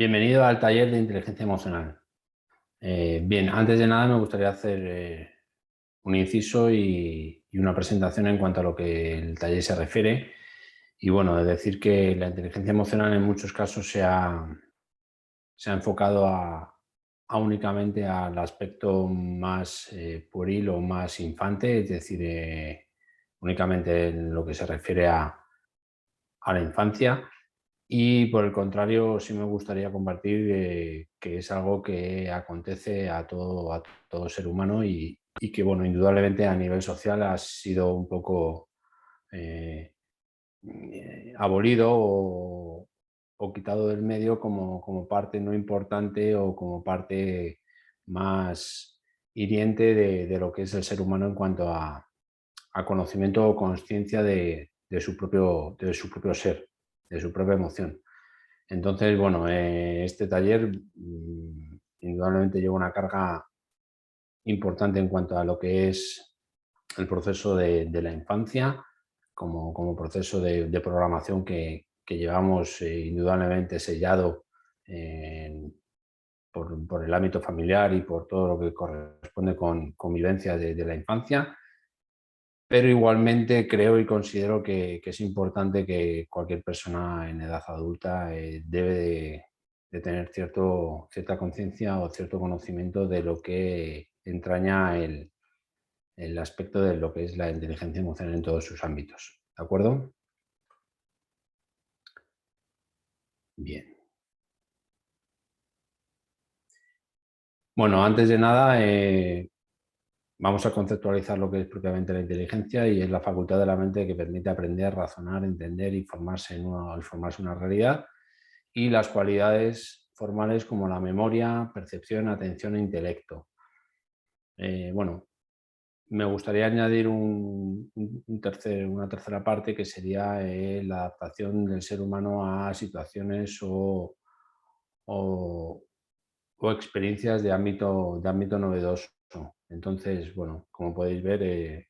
Bienvenido al taller de inteligencia emocional. Bien, antes de nada me gustaría hacer un inciso y una presentación en cuanto a lo que el taller se refiere. Y bueno, es decir que la inteligencia emocional en muchos casos se ha enfocado a únicamente al aspecto más pueril o más infante, es decir, únicamente en lo que se refiere a la infancia. Y por el contrario, sí me gustaría compartir que es algo que acontece a todo ser humano y que, bueno, indudablemente a nivel social ha sido un poco eh, abolido o quitado del medio como parte no importante o como parte más hiriente de lo que es el ser humano en cuanto a conocimiento o conciencia de su propio ser, de su propia emoción. Entonces, bueno, este taller indudablemente lleva una carga importante en cuanto a lo que es el proceso de la infancia, como proceso de programación que llevamos indudablemente sellado por el ámbito familiar y por todo lo que corresponde con convivencia de la infancia. Pero igualmente creo y considero que es importante que cualquier persona en edad adulta debe de tener cierta conciencia o cierto conocimiento de lo que entraña el aspecto de lo que es la inteligencia emocional en todos sus ámbitos. ¿De acuerdo? Bien. Bueno, antes de nada, vamos a conceptualizar lo que es propiamente la inteligencia y es la facultad de la mente que permite aprender, razonar, entender y formarse una realidad, y las cualidades formales como la memoria, percepción, atención e intelecto. Bueno, me gustaría añadir una tercera parte que sería la adaptación del ser humano a situaciones o- o experiencias de ámbito novedoso. Entonces, bueno, como podéis ver,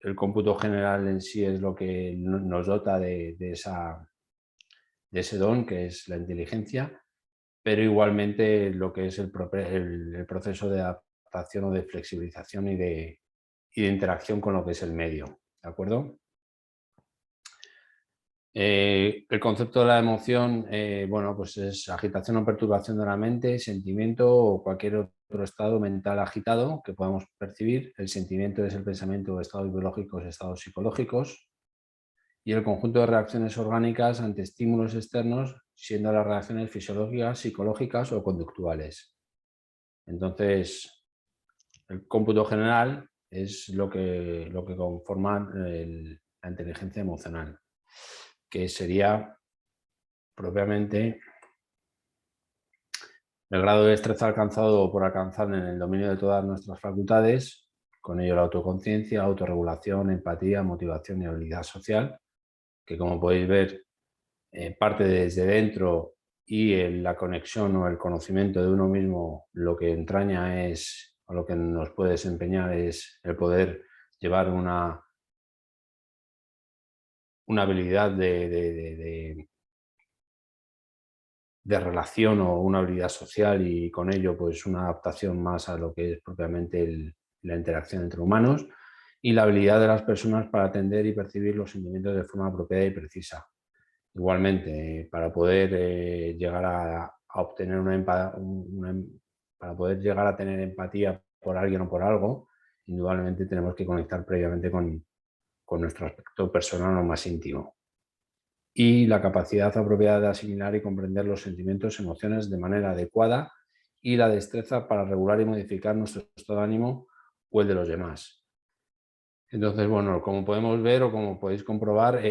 el cómputo general en sí es lo que nos dota de ese don que es la inteligencia, pero igualmente lo que es el proceso de adaptación o de flexibilización y de interacción con lo que es el medio, ¿de acuerdo? El concepto de la emoción, bueno, pues es agitación o perturbación de la mente, sentimiento o cualquier otro estado mental agitado que podamos percibir. El sentimiento es el pensamiento de estados biológicos, estados psicológicos, y el conjunto de reacciones orgánicas ante estímulos externos, siendo las reacciones fisiológicas, psicológicas o conductuales. Entonces, el cómputo general es lo que conforma la inteligencia emocional, que sería propiamente el grado de destreza alcanzado o por alcanzar en el dominio de todas nuestras facultades, con ello la autoconciencia, autorregulación, empatía, motivación y habilidad social, que como podéis ver parte desde dentro, y la conexión o el conocimiento de uno mismo lo que entraña es, o lo que nos puede desempeñar es el poder llevar una habilidad de relación o una habilidad social, y con ello pues una adaptación más a lo que es propiamente la interacción entre humanos, y la habilidad de las personas para atender y percibir los sentimientos de forma apropiada y precisa. Igualmente, para poder llegar a obtener para poder llegar a tener empatía por alguien o por algo, indudablemente tenemos que conectar previamente con nuestro aspecto personal o más íntimo. Y la capacidad apropiada de asimilar y comprender los sentimientos, emociones de manera adecuada, y la destreza para regular y modificar nuestro estado de ánimo o el de los demás. Entonces, bueno, como podemos ver o como podéis comprobar,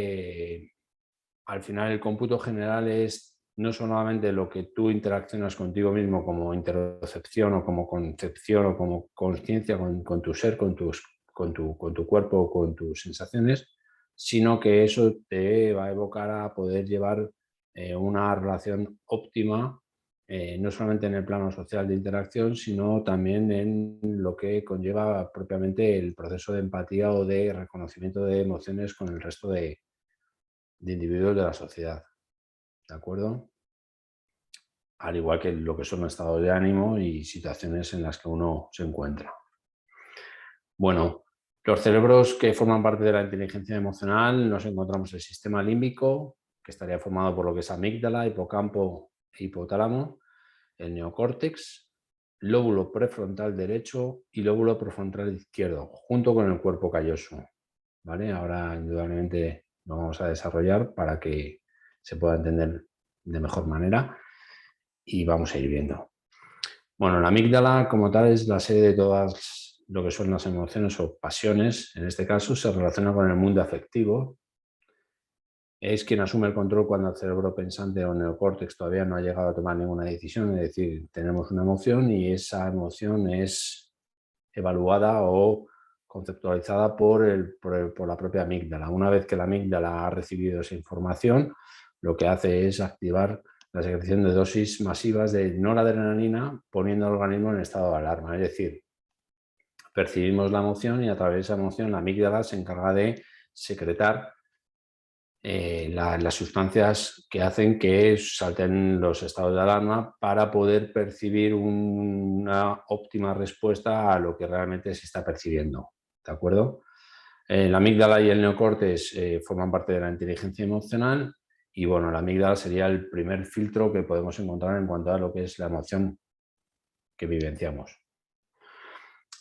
al final el cómputo general es no solamente lo que tú interaccionas contigo mismo como interocepción o como concepción o como conciencia con tu ser, con tu cuerpo o con tus sensaciones, sino que eso te va a evocar a poder llevar una relación óptima, no solamente en el plano social de interacción, sino también en lo que conlleva propiamente el proceso de empatía o de reconocimiento de emociones con el resto de individuos de la sociedad, ¿de acuerdo? al igual que lo que son estados de ánimo y situaciones en las que uno se encuentra. Bueno, los cerebros que forman parte de la inteligencia emocional nos encontramos el sistema límbico, que estaría formado por lo que es amígdala, hipocampo e hipotálamo, el neocórtex, lóbulo prefrontal derecho y lóbulo prefrontal izquierdo, junto con el cuerpo calloso. ¿Vale? Ahora, indudablemente, lo vamos a desarrollar para que se pueda entender de mejor manera y vamos a ir viendo. Bueno, la amígdala como tal es la sede de todas lo que son las emociones o pasiones. En este caso se relaciona con el mundo afectivo. Es quien asume el control cuando el cerebro pensante o neocórtex todavía no ha llegado a tomar ninguna decisión. Es decir, tenemos una emoción y esa emoción es evaluada o conceptualizada por la propia amígdala. Una vez que la amígdala ha recibido esa información, lo que hace es activar la secreción de dosis masivas de noradrenalina, poniendo al organismo en estado de alarma. Es decir, percibimos la emoción y a través de esa emoción la amígdala se encarga de secretar las sustancias que hacen que salten los estados de alarma para poder percibir una óptima respuesta a lo que realmente se está percibiendo. ¿De acuerdo? La amígdala y el neocórtex forman parte de la inteligencia emocional y bueno, la amígdala sería el primer filtro que podemos encontrar en cuanto a lo que es la emoción que vivenciamos.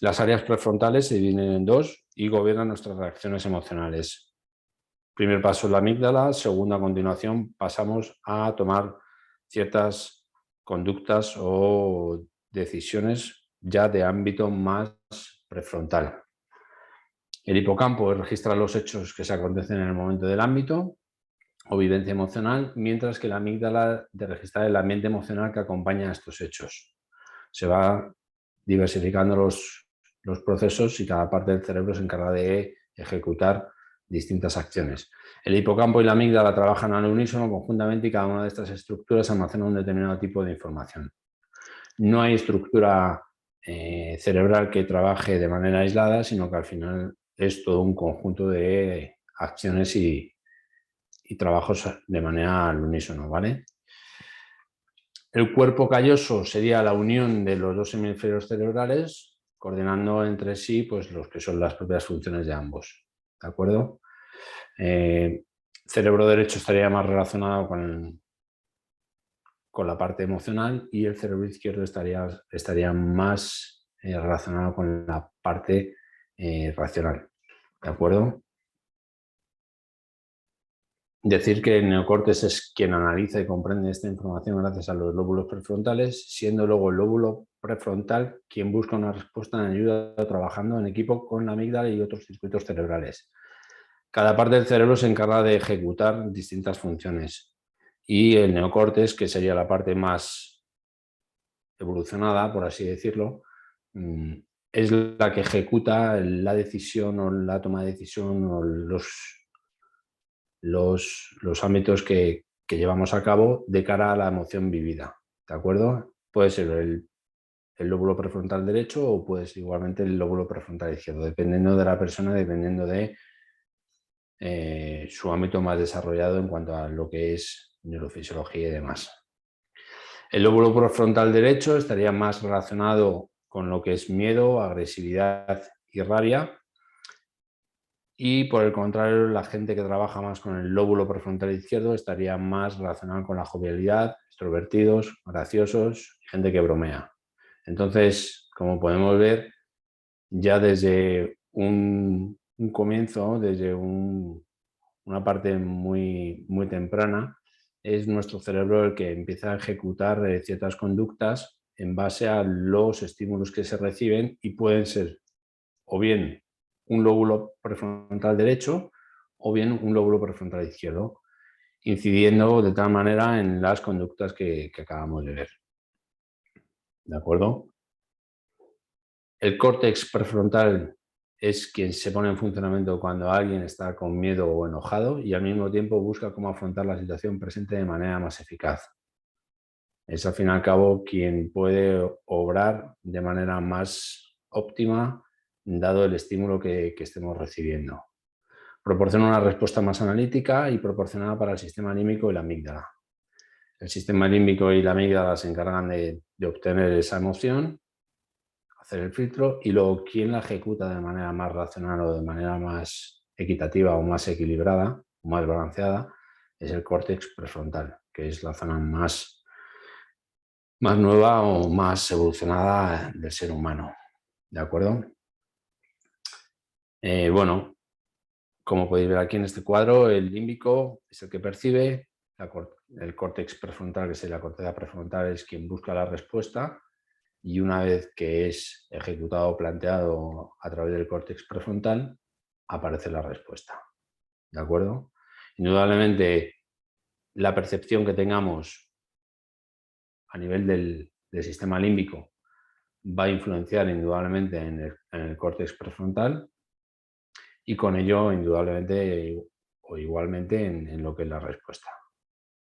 Las áreas prefrontales se dividen en dos y gobiernan nuestras reacciones emocionales. Primer paso es la amígdala, segundo, a continuación pasamos a tomar ciertas conductas o decisiones ya de ámbito más prefrontal. El hipocampo registra los hechos que se acontecen en el momento del ámbito o vivencia emocional, mientras que la amígdala de registrar el ambiente emocional que acompaña a estos hechos. Se va diversificando los procesos y cada parte del cerebro se encarga de ejecutar distintas acciones. El hipocampo y la amígdala trabajan al unísono conjuntamente y cada una de estas estructuras almacena un determinado tipo de información. No hay estructura cerebral que trabaje de manera aislada, sino que al final es todo un conjunto de acciones y trabajos de manera al unísono, ¿vale? El cuerpo calloso sería la unión de los dos hemisferios cerebrales, coordinando entre sí pues, los que son las propias funciones de ambos. ¿De acuerdo? Cerebro derecho estaría más relacionado con la parte emocional y el cerebro izquierdo estaría más relacionado con la parte racional. ¿De acuerdo? Decir que el neocórtex es quien analiza y comprende esta información gracias a los lóbulos prefrontales, siendo luego el lóbulo prefrontal quien busca una respuesta en ayuda trabajando en equipo con la amígdala y otros circuitos cerebrales. Cada parte del cerebro se encarga de ejecutar distintas funciones y el neocórtex, que sería la parte más evolucionada, por así decirlo, es la que ejecuta la decisión o la toma de decisión o los ámbitos que llevamos a cabo de cara a la emoción vivida. ¿De acuerdo? Puede ser el lóbulo prefrontal derecho o puede ser igualmente el lóbulo prefrontal izquierdo, dependiendo de la persona, dependiendo de su ámbito más desarrollado en cuanto a lo que es neurofisiología y demás. El lóbulo prefrontal derecho estaría más relacionado con lo que es miedo, agresividad y rabia. Y por el contrario, la gente que trabaja más con el lóbulo prefrontal izquierdo estaría más relacionada con la jovialidad, extrovertidos, graciosos, gente que bromea. Entonces, como podemos ver, ya desde un comienzo, desde una parte muy, muy temprana, es nuestro cerebro el que empieza a ejecutar ciertas conductas en base a los estímulos que se reciben y pueden ser o bien un lóbulo prefrontal derecho o bien un lóbulo prefrontal izquierdo, incidiendo de tal manera en las conductas que acabamos de ver. ¿De acuerdo? El córtex prefrontal es quien se pone en funcionamiento cuando alguien está con miedo o enojado y al mismo tiempo busca cómo afrontar la situación presente de manera más eficaz. Es al fin y al cabo quien puede obrar de manera más óptima dado el estímulo que estemos recibiendo. Proporciona una respuesta más analítica y proporcionada para el sistema anímico y la amígdala. El sistema límbico y la amígdala se encargan de obtener esa emoción, hacer el filtro, y luego quien la ejecuta de manera más racional o de manera más equitativa o más equilibrada o más balanceada es el córtex prefrontal, que es la zona más nueva o más evolucionada del ser humano. ¿De acuerdo? Bueno, como podéis ver aquí en este cuadro, el límbico es el que percibe, el córtex prefrontal, que es la corteza prefrontal, es quien busca la respuesta, y una vez que es ejecutado o planteado a través del córtex prefrontal, aparece la respuesta. ¿De acuerdo? Indudablemente, la percepción que tengamos a nivel del sistema límbico va a influenciar indudablemente en el córtex prefrontal, y con ello indudablemente o igualmente en lo que es la respuesta.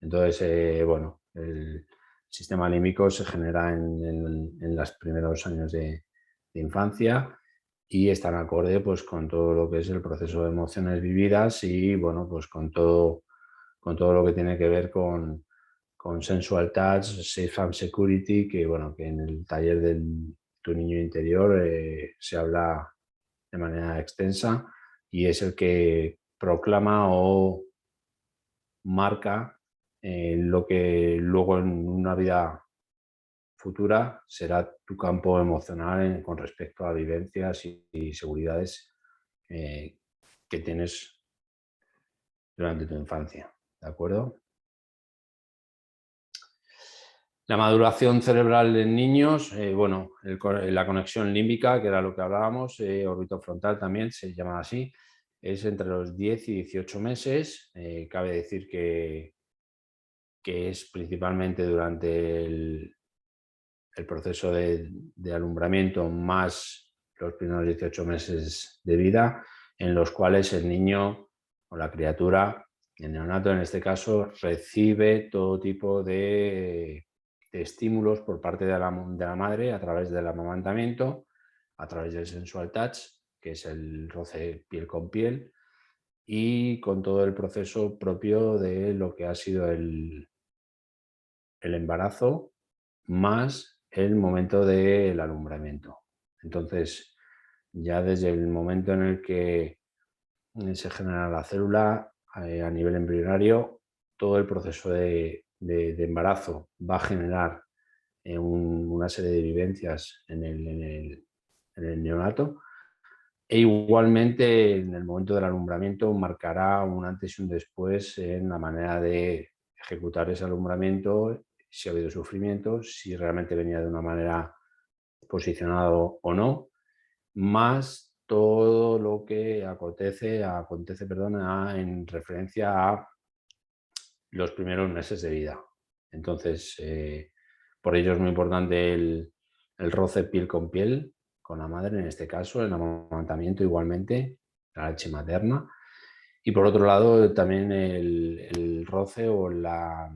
Entonces, bueno, el sistema límbico se genera en los primeros años de infancia y están acorde pues, con todo lo que es el proceso de emociones vividas y bueno, pues con todo lo que tiene que ver con sensual touch, safe and security, que bueno, que en el taller de tu niño interior se habla de manera extensa, y es el que proclama o marca lo que luego en una vida futura será tu campo emocional con respecto a vivencias y seguridades eh, que tienes durante tu infancia. ¿De acuerdo? La maduración cerebral en niños, bueno, la conexión límbica, que era lo que hablábamos, orbitofrontal también se llama así, es entre los 10 y 18 meses. Cabe decir que es principalmente durante el proceso de alumbramiento más los primeros 18 meses de vida, en los cuales el niño o la criatura, el neonato en este caso, recibe todo tipo de estímulos por parte de la madre a través del amamantamiento, a través del sensual touch, que es el roce piel con piel, y con todo el proceso propio de lo que ha sido el embarazo más el momento del alumbramiento. Entonces, ya desde el momento en el que se genera la célula a nivel embrionario, todo el proceso de embarazo va a generar una serie de vivencias en el neonato, e igualmente en el momento del alumbramiento marcará un antes y un después en la manera de ejecutar ese alumbramiento, si ha habido sufrimiento, si realmente venía de una manera posicionado o no, más todo lo que acontece en referencia a los primeros meses de vida. Entonces, por ello es muy importante el roce piel con piel con la madre, en este caso, el amamantamiento igualmente, la leche materna. Y por otro lado, también el roce o la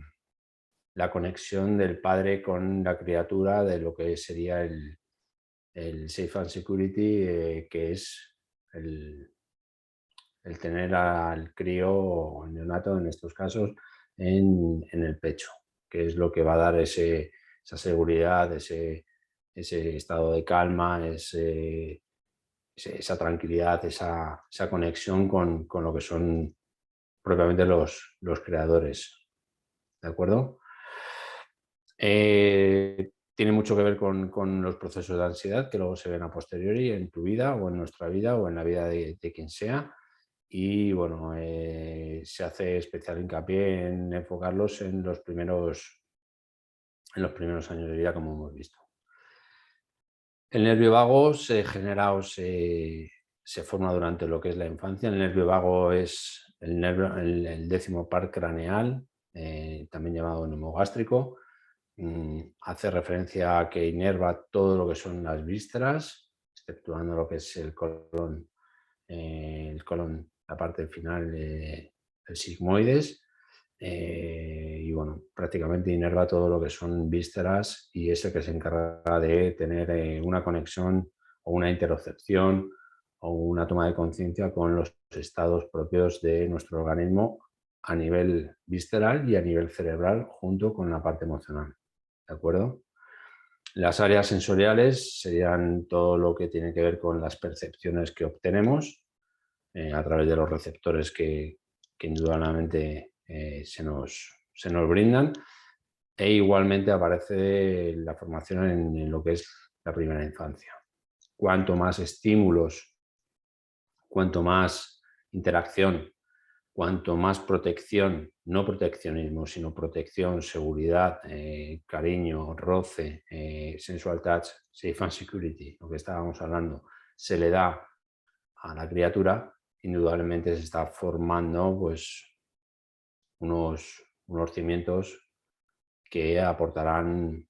conexión del padre con la criatura, de lo que sería el safe and security, que es el tener al crío o al neonato, en estos casos, en el pecho, que es lo que va a dar esa seguridad, ese estado de calma, esa tranquilidad, esa conexión con lo que son propiamente los creadores. ¿De acuerdo? Tiene mucho que ver con los procesos de ansiedad que luego se ven a posteriori en tu vida o en nuestra vida o en la vida de quien sea. Y bueno, se hace especial hincapié en enfocarlos en los primeros años de vida, como hemos visto. El nervio vago se genera o se forma durante lo que es la infancia. El nervio vago es el décimo par craneal, también llamado neumogástrico. Hace referencia a que inerva todo lo que son las vísceras, exceptuando lo que es el colon, la parte final del sigmoides, y bueno, prácticamente inerva todo lo que son vísceras, y es el que se encarga de tener una conexión o una interocepción o una toma de conciencia con los estados propios de nuestro organismo a nivel visceral y a nivel cerebral junto con la parte emocional, ¿de acuerdo? Las áreas sensoriales serían todo lo que tiene que ver con las percepciones que obtenemos a través de los receptores que indudablemente se nos brindan, e igualmente aparece la formación en lo que es la primera infancia. Cuanto más estímulos, cuanto más interacción, cuanto más protección, no proteccionismo, sino protección, seguridad, cariño, roce, sensual touch, safe and security, lo que estábamos hablando, se le da a la criatura, indudablemente se está formando pues unos cimientos que aportarán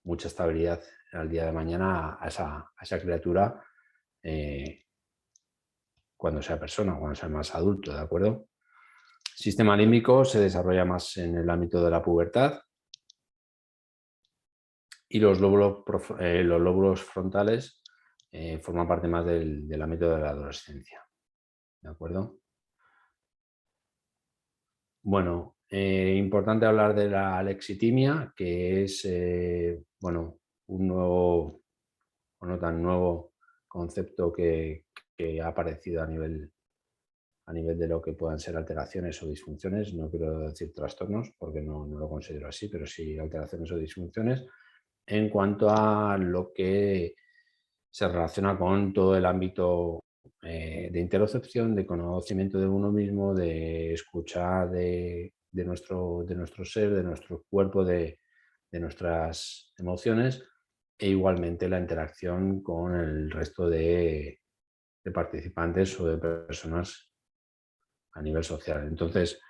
mucha estabilidad al día de mañana a esa criatura cuando sea persona, cuando sea más adulto, ¿de acuerdo? El sistema límbico se desarrolla más en el ámbito de la pubertad y los lóbulos frontales forman parte más del ámbito de la adolescencia, ¿de acuerdo? Bueno, importante hablar de la alexitimia, que es bueno, un nuevo o no tan nuevo concepto que ha aparecido a nivel de lo que puedan ser alteraciones o disfunciones. No quiero decir trastornos porque no lo considero así, pero sí alteraciones o disfunciones en cuanto a lo que se relaciona con todo el ámbito de interocepción, de conocimiento de uno mismo, de escuchar de nuestro ser, de nuestro cuerpo, de nuestras emociones, e igualmente la interacción con el resto de participantes o de personas a nivel social. Entonces,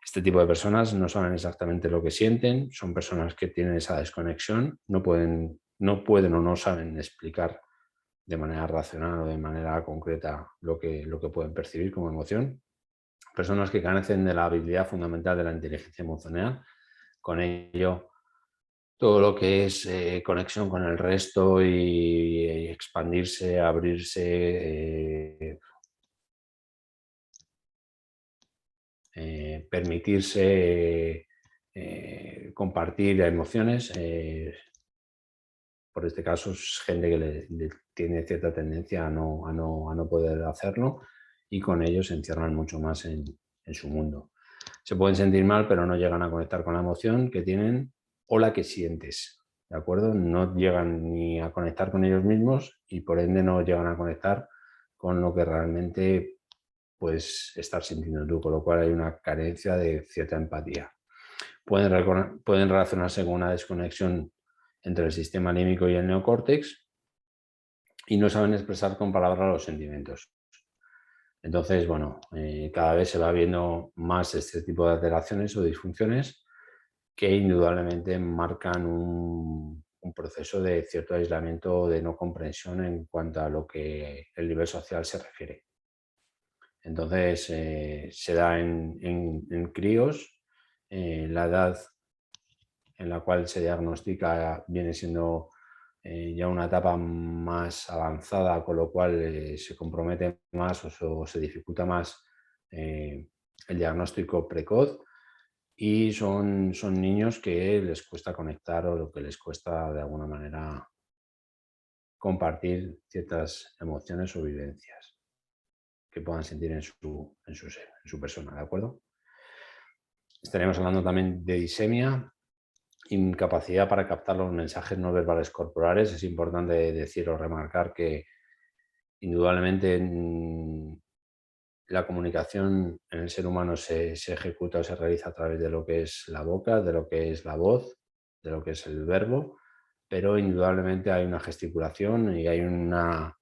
este tipo de personas no saben exactamente lo que sienten, son personas que tienen esa desconexión, no pueden o no saben explicar de manera racional o de manera concreta lo que pueden percibir como emoción. Personas que carecen de la habilidad fundamental de la inteligencia emocional, con ello todo lo que es conexión con el resto y expandirse, abrirse, permitirse compartir emociones. Por este caso es gente que le tiene cierta tendencia a no poder hacerlo, y con ellos se encierran mucho más en su mundo. Se pueden sentir mal, pero no llegan a conectar con la emoción que tienen o la que sientes, ¿de acuerdo? No llegan ni a conectar con ellos mismos y por ende no llegan a conectar con lo que realmente puedes estar sintiendo tú, con lo cual hay una carencia de cierta empatía. Pueden relacionarse con una desconexión entre el sistema límbico y el neocórtex y no saben expresar con palabras los sentimientos. Entonces, bueno, cada vez se va viendo más este tipo de alteraciones o disfunciones que indudablemente marcan un proceso de cierto aislamiento, de no comprensión en cuanto a lo que el nivel social se refiere. Entonces, se da en críos, la edad en la cual se diagnostica viene siendo ya una etapa más avanzada, con lo cual se compromete más o se dificulta más el diagnóstico precoz, y son niños que les cuesta conectar o lo que les cuesta de alguna manera compartir ciertas emociones o vivencias que puedan sentir en su ser, en su persona, ¿de acuerdo? Estaremos hablando también de disemia, incapacidad para captar los mensajes no verbales corporales. Es importante decir o remarcar que indudablemente la comunicación en el ser humano se ejecuta o se realiza a través de lo que es la boca, de lo que es la voz, de lo que es el verbo, pero indudablemente hay una gesticulación y hay una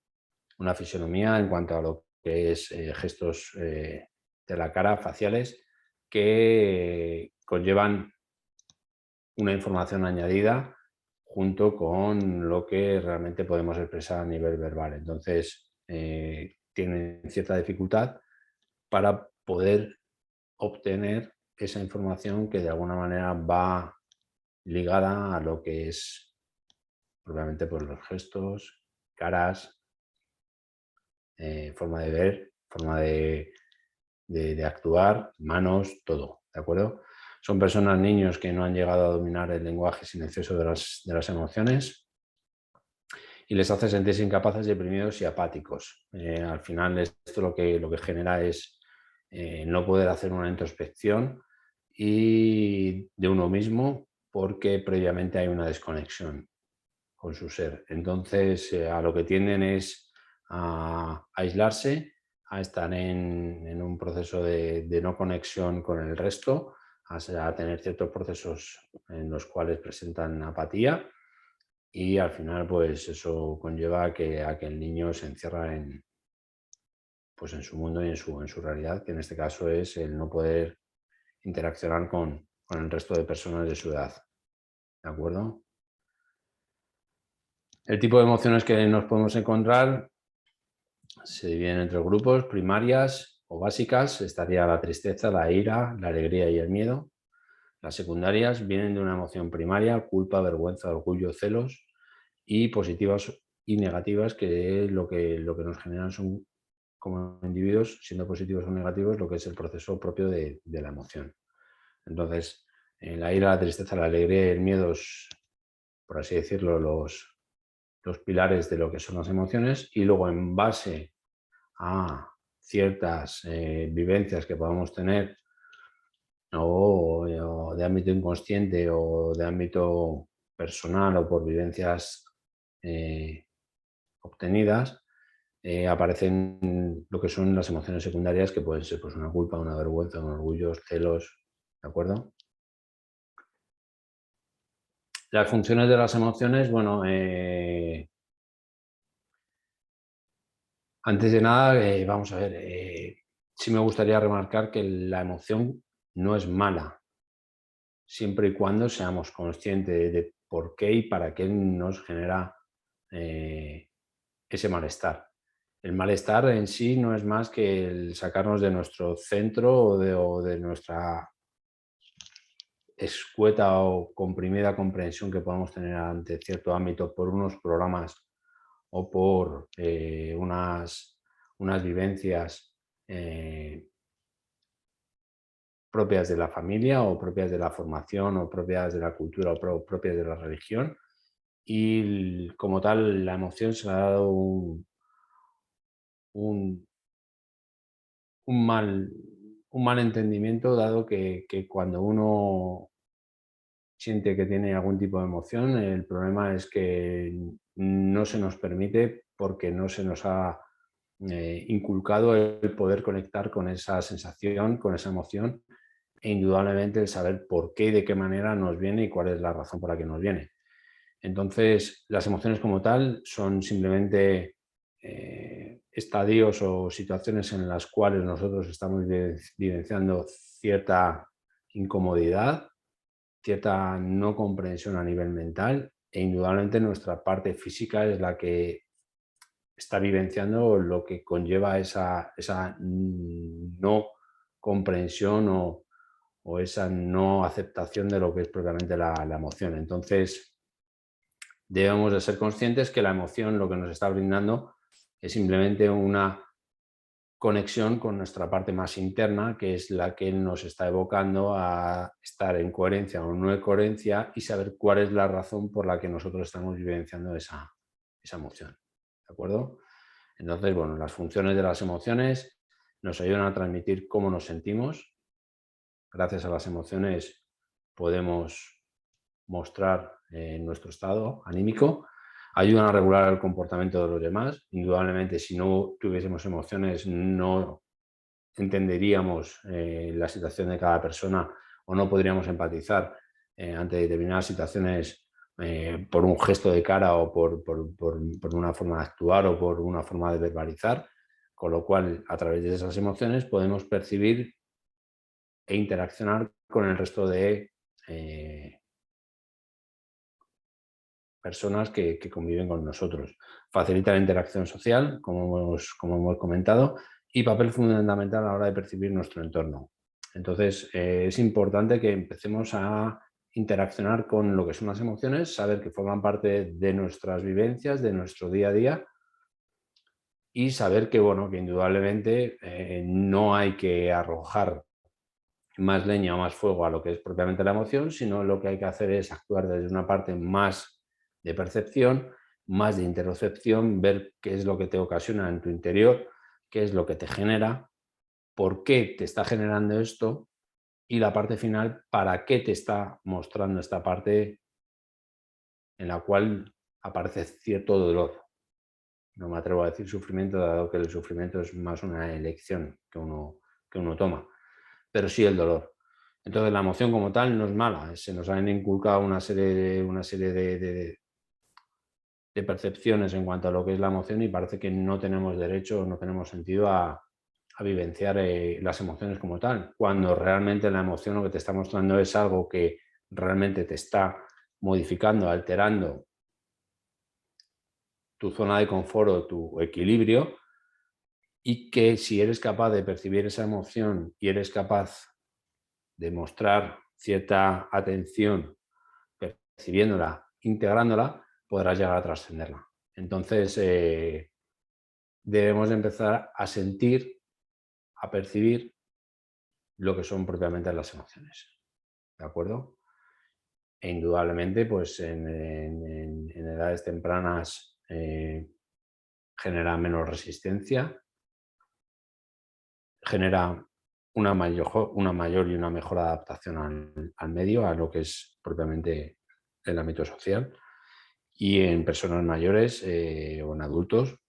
fisonomía en cuanto a lo que es gestos de la cara, faciales, que conllevan una información añadida junto con lo que realmente podemos expresar a nivel verbal. Entonces, tienen cierta dificultad para poder obtener esa información que de alguna manera va ligada a lo que es probablemente por los gestos, caras, forma de ver, forma de de actuar, manos, todo, ¿de acuerdo? Son personas, niños que no han llegado a dominar el lenguaje silencioso de las emociones y les hace sentirse incapaces, deprimidos y apáticos. Al final esto lo que genera es no poder hacer una introspección y de uno mismo porque previamente hay una desconexión con su ser. Entonces, a lo que tienden es a aislarse, a estar en un proceso de no conexión con el resto, a tener ciertos procesos en los cuales presentan apatía y al final pues eso conlleva a que el niño se encierra pues en su mundo y en su realidad, que en este caso es el no poder interaccionar con el resto de personas de su edad. ¿De acuerdo? El tipo de emociones que nos podemos encontrar se dividen entre grupos: primarias o básicas, estaría la tristeza, la ira, la alegría y el miedo. Las secundarias vienen de una emoción primaria: culpa, vergüenza, orgullo, celos, y positivas y negativas, que lo que nos generan son, como individuos, siendo positivos o negativos, lo que es el proceso propio de la emoción. Entonces, la ira, la tristeza, la alegría y el miedo, por así decirlo, los pilares de lo que son las emociones, y luego en base a ciertas vivencias que podamos tener o de ámbito inconsciente o de ámbito personal o por vivencias eh, obtenidas, aparecen lo que son las emociones secundarias, que pueden ser pues una culpa, una vergüenza, un orgullo, celos, ¿de acuerdo? Las funciones de las emociones, bueno, antes de nada, vamos a ver, sí me gustaría remarcar que la emoción no es mala, siempre y cuando seamos conscientes de por qué y para qué nos genera eh, ese malestar. El malestar en sí no es más que el sacarnos de nuestro centro o de nuestra escueta o comprimida comprensión que podamos tener ante cierto ámbito por unos programas o por unas vivencias eh, propias de la familia o propias de la formación o propias de la cultura o propias de la religión, y como tal la emoción se le ha dado un, un mal, un mal entendimiento, dado que cuando uno siente que tiene algún tipo de emoción, el problema es que no se nos permite, porque no se nos ha inculcado el poder conectar con esa sensación, con esa emoción, e indudablemente el saber por qué y de qué manera nos viene y cuál es la razón por la que nos viene. Entonces, las emociones como tal son simplemente estadios o situaciones en las cuales nosotros estamos vivenciando cierta incomodidad, cierta no comprensión a nivel mental, e indudablemente nuestra parte física es la que está vivenciando lo que conlleva esa no comprensión o esa no aceptación de lo que es propiamente la emoción. Entonces, debemos de ser conscientes que la emoción lo que nos está brindando es simplemente una conexión con nuestra parte más interna, que es la que nos está evocando a estar en coherencia o no en coherencia y saber cuál es la razón por la que nosotros estamos vivenciando esa emoción. ¿De acuerdo? Entonces, bueno, las funciones de las emociones nos ayudan a transmitir cómo nos sentimos. Gracias a las emociones podemos mostrar nuestro estado anímico, ayudan a regular el comportamiento de los demás. Indudablemente, si no tuviésemos emociones, no entenderíamos la situación de cada persona o no podríamos empatizar ante determinadas situaciones por un gesto de cara o por una forma de actuar o por una forma de verbalizar, con lo cual a través de esas emociones podemos percibir e interaccionar con el resto de personas que conviven con nosotros. Facilita la interacción social, como hemos comentado, y papel fundamental a la hora de percibir nuestro entorno. Entonces, es importante que empecemos a interaccionar con lo que son las emociones, saber que forman parte de nuestras vivencias, de nuestro día a día, y saber que, bueno, que indudablemente no hay que arrojar más leña o más fuego a lo que es propiamente la emoción, sino lo que hay que hacer es actuar desde una parte más de percepción, más de interocepción, ver qué es lo que te ocasiona en tu interior, qué es lo que te genera, por qué te está generando esto y la parte final, para qué te está mostrando esta parte en la cual aparece cierto dolor. No me atrevo a decir sufrimiento, dado que el sufrimiento es más una elección que uno toma, pero sí el dolor. Entonces la emoción como tal no es mala, se nos han inculcado una serie de percepciones en cuanto a lo que es la emoción y parece que no tenemos derecho, no tenemos sentido a vivenciar las emociones como tal, cuando realmente la emoción lo que te está mostrando es algo que realmente te está modificando, alterando tu zona de confort o tu equilibrio, y que si eres capaz de percibir esa emoción y eres capaz de mostrar cierta atención percibiéndola, integrándola, podrás llegar a trascenderla. Entonces, debemos empezar a sentir, a percibir lo que son propiamente las emociones. ¿De acuerdo? E indudablemente, pues en edades tempranas genera menos resistencia, genera una mayor y una mejor adaptación al medio, a lo que es propiamente el ámbito social. Y en personas mayores o en adultos,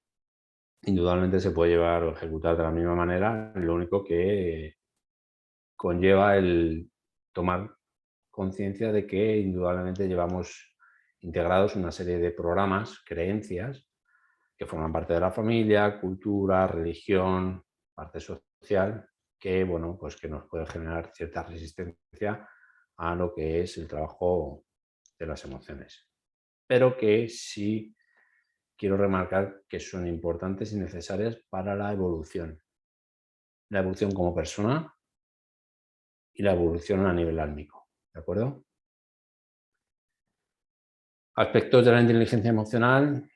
indudablemente se puede llevar o ejecutar de la misma manera, lo único que conlleva el tomar conciencia de que indudablemente llevamos integrados una serie de programas, creencias, que forman parte de la familia, cultura, religión, parte social, que, bueno, pues que nos puede generar cierta resistencia a lo que es el trabajo de las emociones. Pero que sí quiero remarcar que son importantes y necesarias para la evolución como persona y la evolución a nivel álmico, ¿de acuerdo? Aspectos de la inteligencia emocional,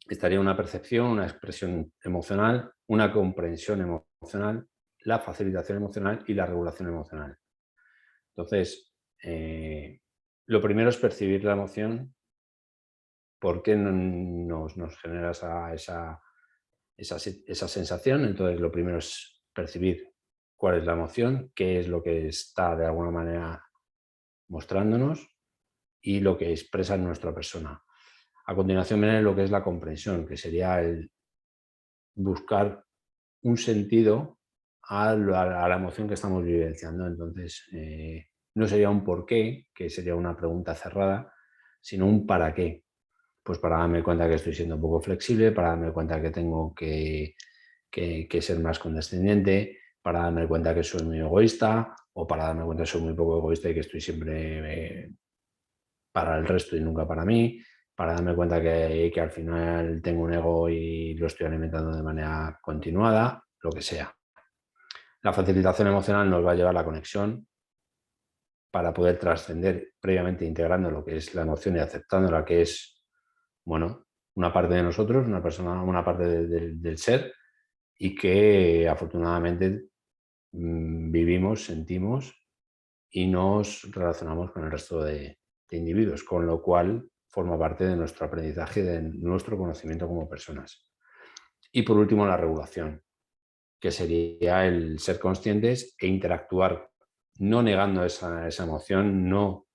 estaría una percepción, una expresión emocional, una comprensión emocional, la facilitación emocional y la regulación emocional. Entonces, lo primero es percibir la emoción, por qué nos genera esa sensación. Entonces, lo primero es percibir cuál es la emoción, qué es lo que está de alguna manera mostrándonos y lo que expresa en nuestra persona. A continuación viene lo que es la comprensión, que sería el buscar un sentido a la emoción que estamos vivenciando. Entonces, no sería un por qué, que sería una pregunta cerrada, sino un para qué. Pues para darme cuenta que estoy siendo un poco flexible, para darme cuenta que tengo que ser más condescendiente, para darme cuenta que soy muy egoísta, o para darme cuenta que soy muy poco egoísta y que estoy siempre para el resto y nunca para mí, para darme cuenta que al final tengo un ego y lo estoy alimentando de manera continuada, lo que sea. La facilitación emocional nos va a llevar a la conexión para poder trascender previamente integrando lo que es la emoción y aceptando la que es, bueno, una parte de nosotros, una persona, una parte del ser, y que afortunadamente vivimos, sentimos y nos relacionamos con el resto de individuos, con lo cual forma parte de nuestro aprendizaje, de nuestro conocimiento como personas. Y por último, la regulación, que sería el ser conscientes e interactuar, no negando esa emoción, no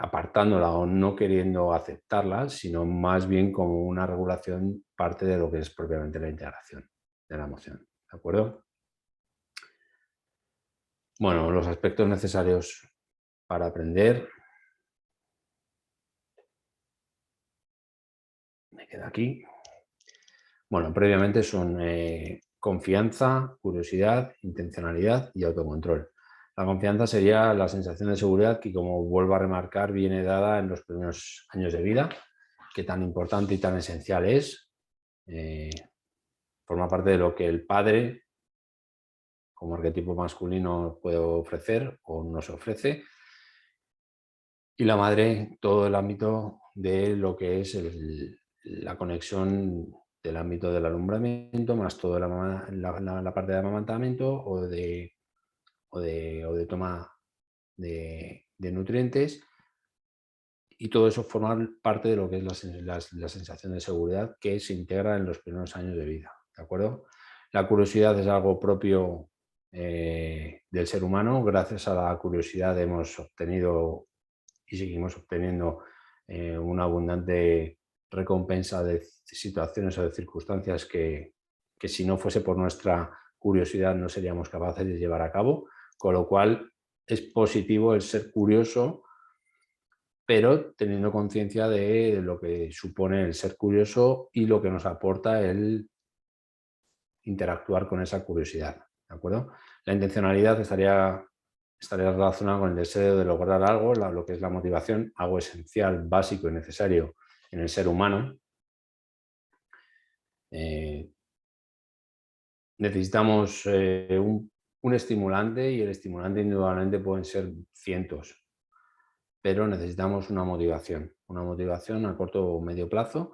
apartándola o no queriendo aceptarla, sino más bien como una regulación, parte de lo que es propiamente la integración de la emoción. ¿De acuerdo? Bueno, los aspectos necesarios para aprender, me queda aquí. Bueno, previamente son confianza, curiosidad, intencionalidad y autocontrol. La confianza sería la sensación de seguridad que, como vuelvo a remarcar, viene dada en los primeros años de vida, que tan importante y tan esencial es. Forma parte de lo que el padre, como arquetipo masculino, puede ofrecer o nos ofrece, y la madre, todo el ámbito de lo que es la conexión del ámbito del alumbramiento, más toda la parte de amamantamiento o de toma de nutrientes, y todo eso forma parte de lo que es la sensación de seguridad que se integra en los primeros años de vida, ¿de acuerdo? La curiosidad es algo propio del ser humano. Gracias a la curiosidad hemos obtenido y seguimos obteniendo una abundante recompensa de situaciones o de circunstancias que si no fuese por nuestra curiosidad no seríamos capaces de llevar a cabo, con lo cual es positivo el ser curioso, pero teniendo conciencia de lo que supone el ser curioso y lo que nos aporta el interactuar con esa curiosidad, ¿de acuerdo? La intencionalidad estaría relacionada con el deseo de lograr algo, lo que es la motivación, algo esencial, básico y necesario en el ser humano. Eh, Necesitamos un estimulante, y el estimulante indudablemente pueden ser cientos, pero necesitamos una motivación a corto o medio plazo,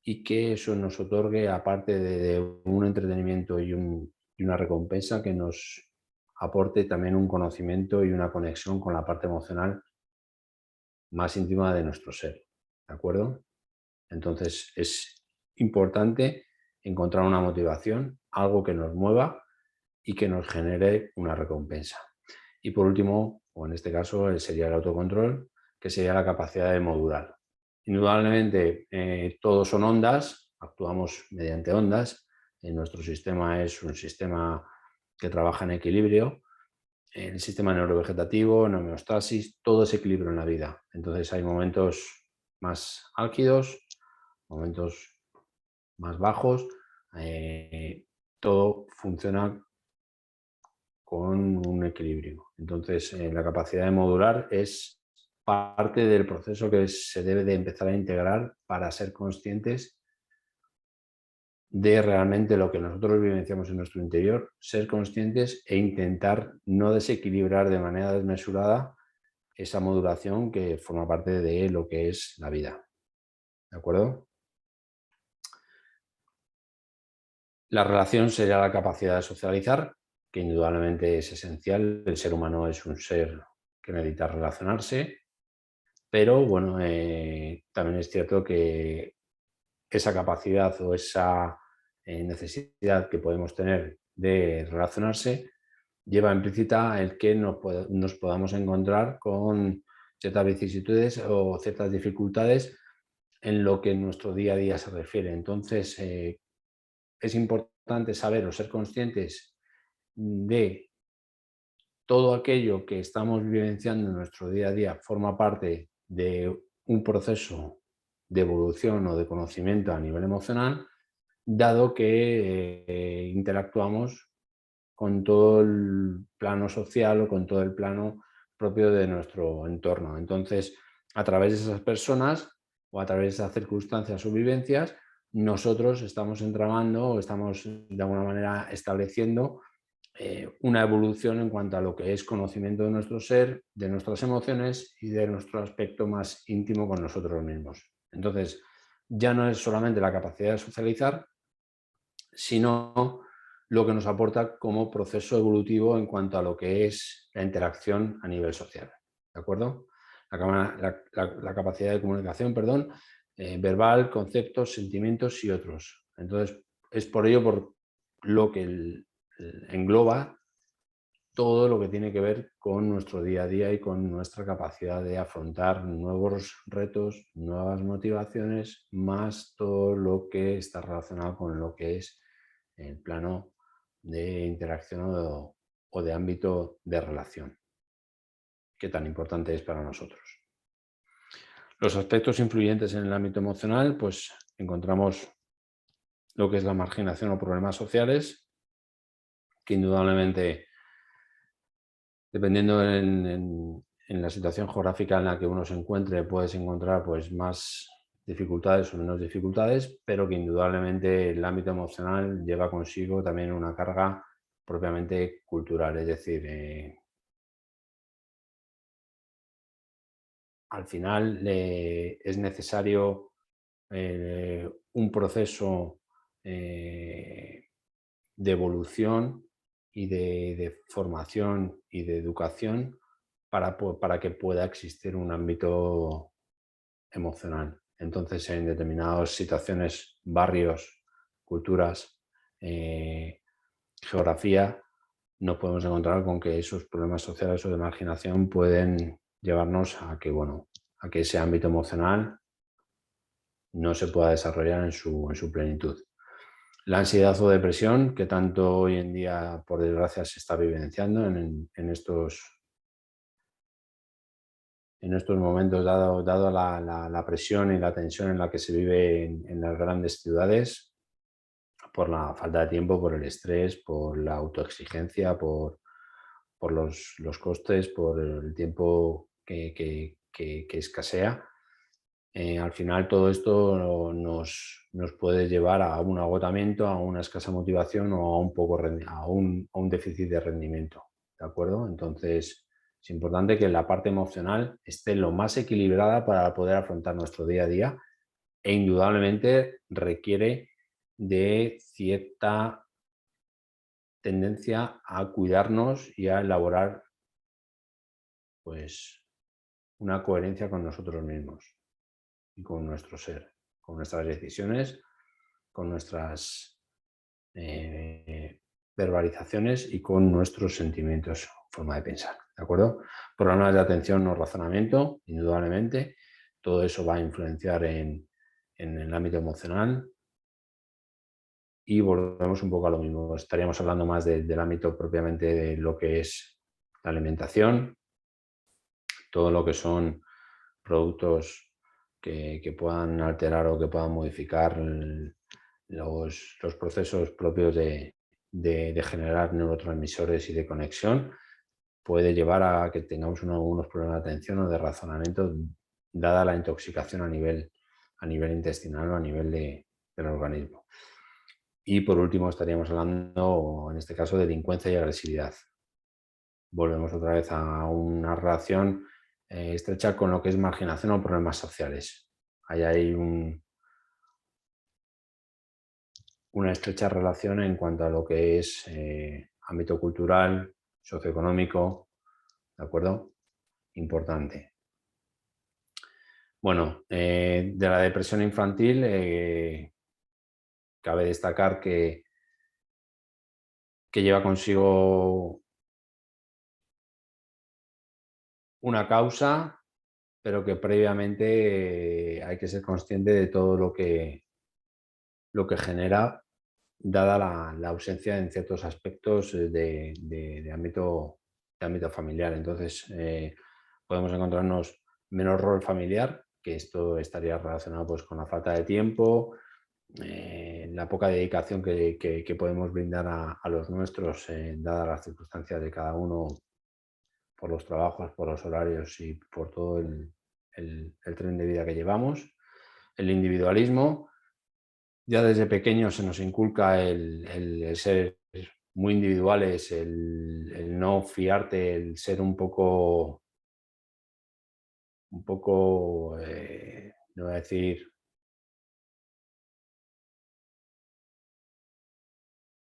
y que eso nos otorgue, aparte de un entretenimiento y una recompensa, que nos aporte también un conocimiento y una conexión con la parte emocional más íntima de nuestro ser, ¿de acuerdo? Entonces es importante encontrar una motivación, algo que nos mueva y que nos genere una recompensa. Y por último, o en este caso, sería el autocontrol, que sería la capacidad de modular. Indudablemente, todos son ondas, actuamos mediante ondas. Nuestro sistema es un sistema que trabaja en equilibrio. El sistema neurovegetativo, en homeostasis, todo es equilibrio en la vida. Entonces hay momentos más álgidos, momentos más bajos. Todo funciona con un equilibrio. Entonces, la capacidad de modular es parte del proceso que se debe de empezar a integrar para ser conscientes de realmente lo que nosotros vivenciamos en nuestro interior, ser conscientes e intentar no desequilibrar de manera desmesurada esa modulación que forma parte de lo que es la vida. ¿De acuerdo? La relación sería la capacidad de socializar, que indudablemente es esencial. El ser humano es un ser que necesita relacionarse, pero bueno, también es cierto que esa capacidad o esa necesidad que podemos tener de relacionarse lleva implícita el que nos podamos encontrar con ciertas vicisitudes o ciertas dificultades en lo que en nuestro día a día se refiere. Entonces, es importante saber o ser conscientes de todo aquello que estamos vivenciando en nuestro día a día forma parte de un proceso de evolución o de conocimiento a nivel emocional, dado que interactuamos con todo el plano social o con todo el plano propio de nuestro entorno. Entonces, a través de esas personas o a través de esas circunstancias o vivencias, nosotros estamos entramando o estamos de alguna manera estableciendo una evolución en cuanto a lo que es conocimiento de nuestro ser, de nuestras emociones y de nuestro aspecto más íntimo con nosotros mismos. Entonces, ya no es solamente la capacidad de socializar, sino lo que nos aporta como proceso evolutivo en cuanto a lo que es la interacción a nivel social. ¿De acuerdo? La capacidad de comunicación, perdón, verbal, conceptos, sentimientos y otros. Entonces, es por ello por lo que engloba todo lo que tiene que ver con nuestro día a día y con nuestra capacidad de afrontar nuevos retos, nuevas motivaciones, más todo lo que está relacionado con lo que es el plano de interacción o de ámbito de relación, que tan importante es para nosotros. Los aspectos influyentes en el ámbito emocional, pues encontramos lo que es la marginación o problemas sociales, que indudablemente, dependiendo en la situación geográfica en la que uno se encuentre, puedes encontrar pues más dificultades o menos dificultades, pero que indudablemente el ámbito emocional lleva consigo también una carga propiamente cultural. Es decir, al final es necesario un proceso de evolución y de formación y de educación para que pueda existir un ámbito emocional. Entonces, en determinadas situaciones, barrios, culturas, geografía, nos podemos encontrar con que esos problemas sociales o de marginación pueden llevarnos a que, bueno, a que ese ámbito emocional no se pueda desarrollar en su plenitud. La ansiedad o depresión, que tanto hoy en día, por desgracia, se está vivenciando en estos momentos, dado la presión y la tensión en la que se vive en las grandes ciudades, por la falta de tiempo, por el estrés, por la autoexigencia, por los costes, por el tiempo que escasea. Al final todo esto nos puede llevar a un agotamiento, a una escasa motivación o a un déficit de rendimiento, ¿de acuerdo? Entonces es importante que la parte emocional esté lo más equilibrada para poder afrontar nuestro día a día, e indudablemente requiere de cierta tendencia a cuidarnos y a elaborar, pues, una coherencia con nosotros mismos y con nuestro ser, con nuestras decisiones, con nuestras verbalizaciones y con nuestros sentimientos, forma de pensar, ¿de acuerdo? Problemas de atención o razonamiento, indudablemente, todo eso va a influenciar en el ámbito emocional. Y volvemos un poco a lo mismo, estaríamos hablando más del ámbito propiamente de lo que es la alimentación, todo lo que son productos que puedan alterar o que puedan modificar los procesos propios de generar neurotransmisores y de conexión, puede llevar a que tengamos unos problemas de atención o de razonamiento, dada la intoxicación a nivel intestinal o a nivel del organismo. Y por último estaríamos hablando, en este caso, de delincuencia y agresividad. Volvemos otra vez a una relación estrecha con lo que es marginación o problemas sociales. Ahí hay una estrecha relación en cuanto a lo que es ámbito cultural, socioeconómico, ¿de acuerdo? Importante. Bueno, de la depresión infantil, cabe destacar que lleva consigo una causa, pero que previamente hay que ser consciente de todo lo que genera, dada la ausencia en ciertos aspectos de ámbito familiar. Entonces, podemos encontrarnos menos rol familiar, que esto estaría relacionado, pues, con la falta de tiempo, la poca dedicación que podemos brindar a los nuestros, dadas las circunstancias de cada uno, por los trabajos, por los horarios y por todo el tren de vida que llevamos. El individualismo, ya desde pequeño se nos inculca el ser muy individuales, el no fiarte, el ser un poco, no voy a decir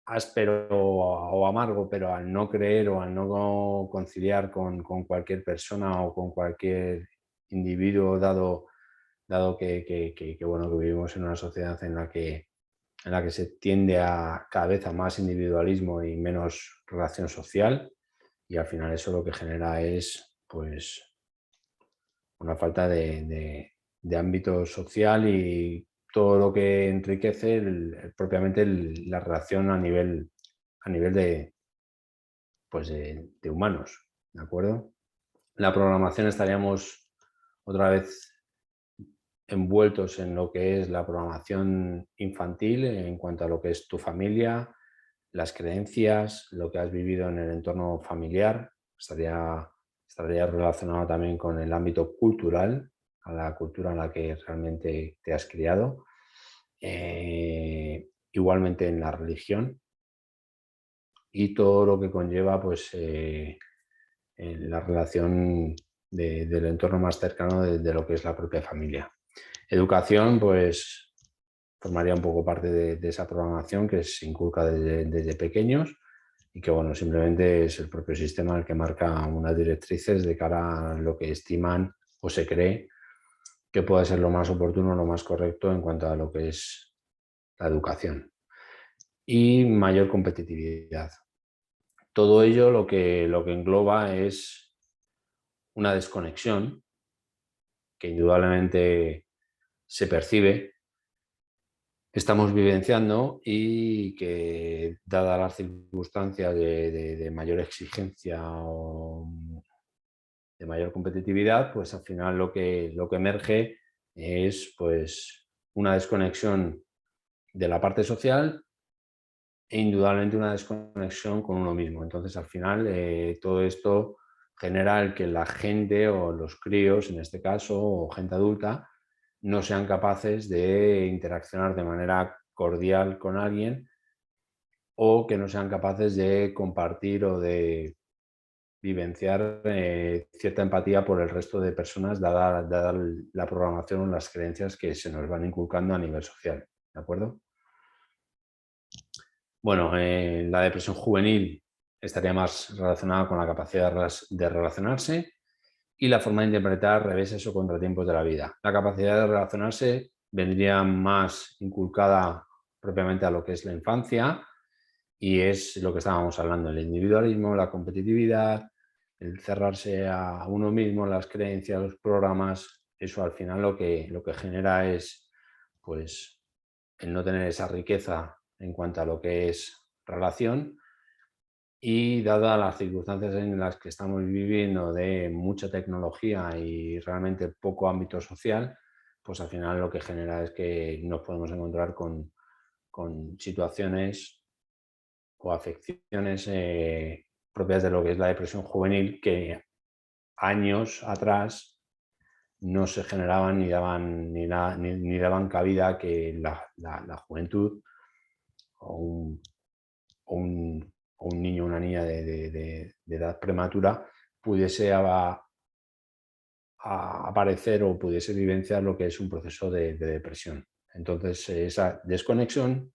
áspero o amargo, pero al no creer o al no conciliar con cualquier persona o con cualquier individuo, dado bueno, que vivimos en una sociedad en la que se tiende a cada vez a más individualismo y menos relación social, y al final eso lo que genera es, pues, una falta de ámbito social y todo lo que enriquece propiamente la relación a nivel de, pues de humanos, ¿de acuerdo? La programación, estaríamos otra vez envueltos en lo que es la programación infantil en cuanto a lo que es tu familia, las creencias, lo que has vivido en el entorno familiar. Estaría relacionado también con el ámbito cultural, a la cultura en la que realmente te has criado. Igualmente en la religión y todo lo que conlleva, pues, en la relación del entorno más cercano de lo que es la propia familia. Educación, pues formaría un poco parte de esa programación que se inculca desde pequeños y que, bueno, simplemente es el propio sistema el que marca unas directrices de cara a lo que estiman o se cree que puede ser lo más oportuno, lo más correcto en cuanto a lo que es la educación. Y mayor competitividad. Todo ello lo que engloba es una desconexión que indudablemente se percibe, estamos vivenciando y que, dadas las circunstancias de mayor exigencia o de mayor competitividad, pues al final lo que emerge es pues una desconexión de la parte social e indudablemente una desconexión con uno mismo. Entonces, al final, todo esto genera el que la gente o los críos, en este caso, o gente adulta, no sean capaces de interaccionar de manera cordial con alguien o que no sean capaces de compartir o de vivenciar cierta empatía por el resto de personas, dada la programación o las creencias que se nos van inculcando a nivel social. ¿De acuerdo? Bueno, la depresión juvenil estaría más relacionada con la capacidad de relacionarse y la forma de interpretar reveses o contratiempos de la vida. La capacidad de relacionarse vendría más inculcada propiamente a lo que es la infancia y es lo que estábamos hablando, el individualismo, la competitividad, el cerrarse a uno mismo, las creencias, los programas. Eso al final lo que genera es pues el no tener esa riqueza en cuanto a lo que es relación y, dadas las circunstancias en las que estamos viviendo de mucha tecnología y realmente poco ámbito social, pues al final lo que genera es que nos podemos encontrar con situaciones o afecciones propias de lo que es la depresión juvenil que años atrás no se generaban ni daban, ni daban cabida a que la juventud o un niño o una niña de edad prematura pudiese aparecer o pudiese vivenciar lo que es un proceso de depresión. Entonces, esa desconexión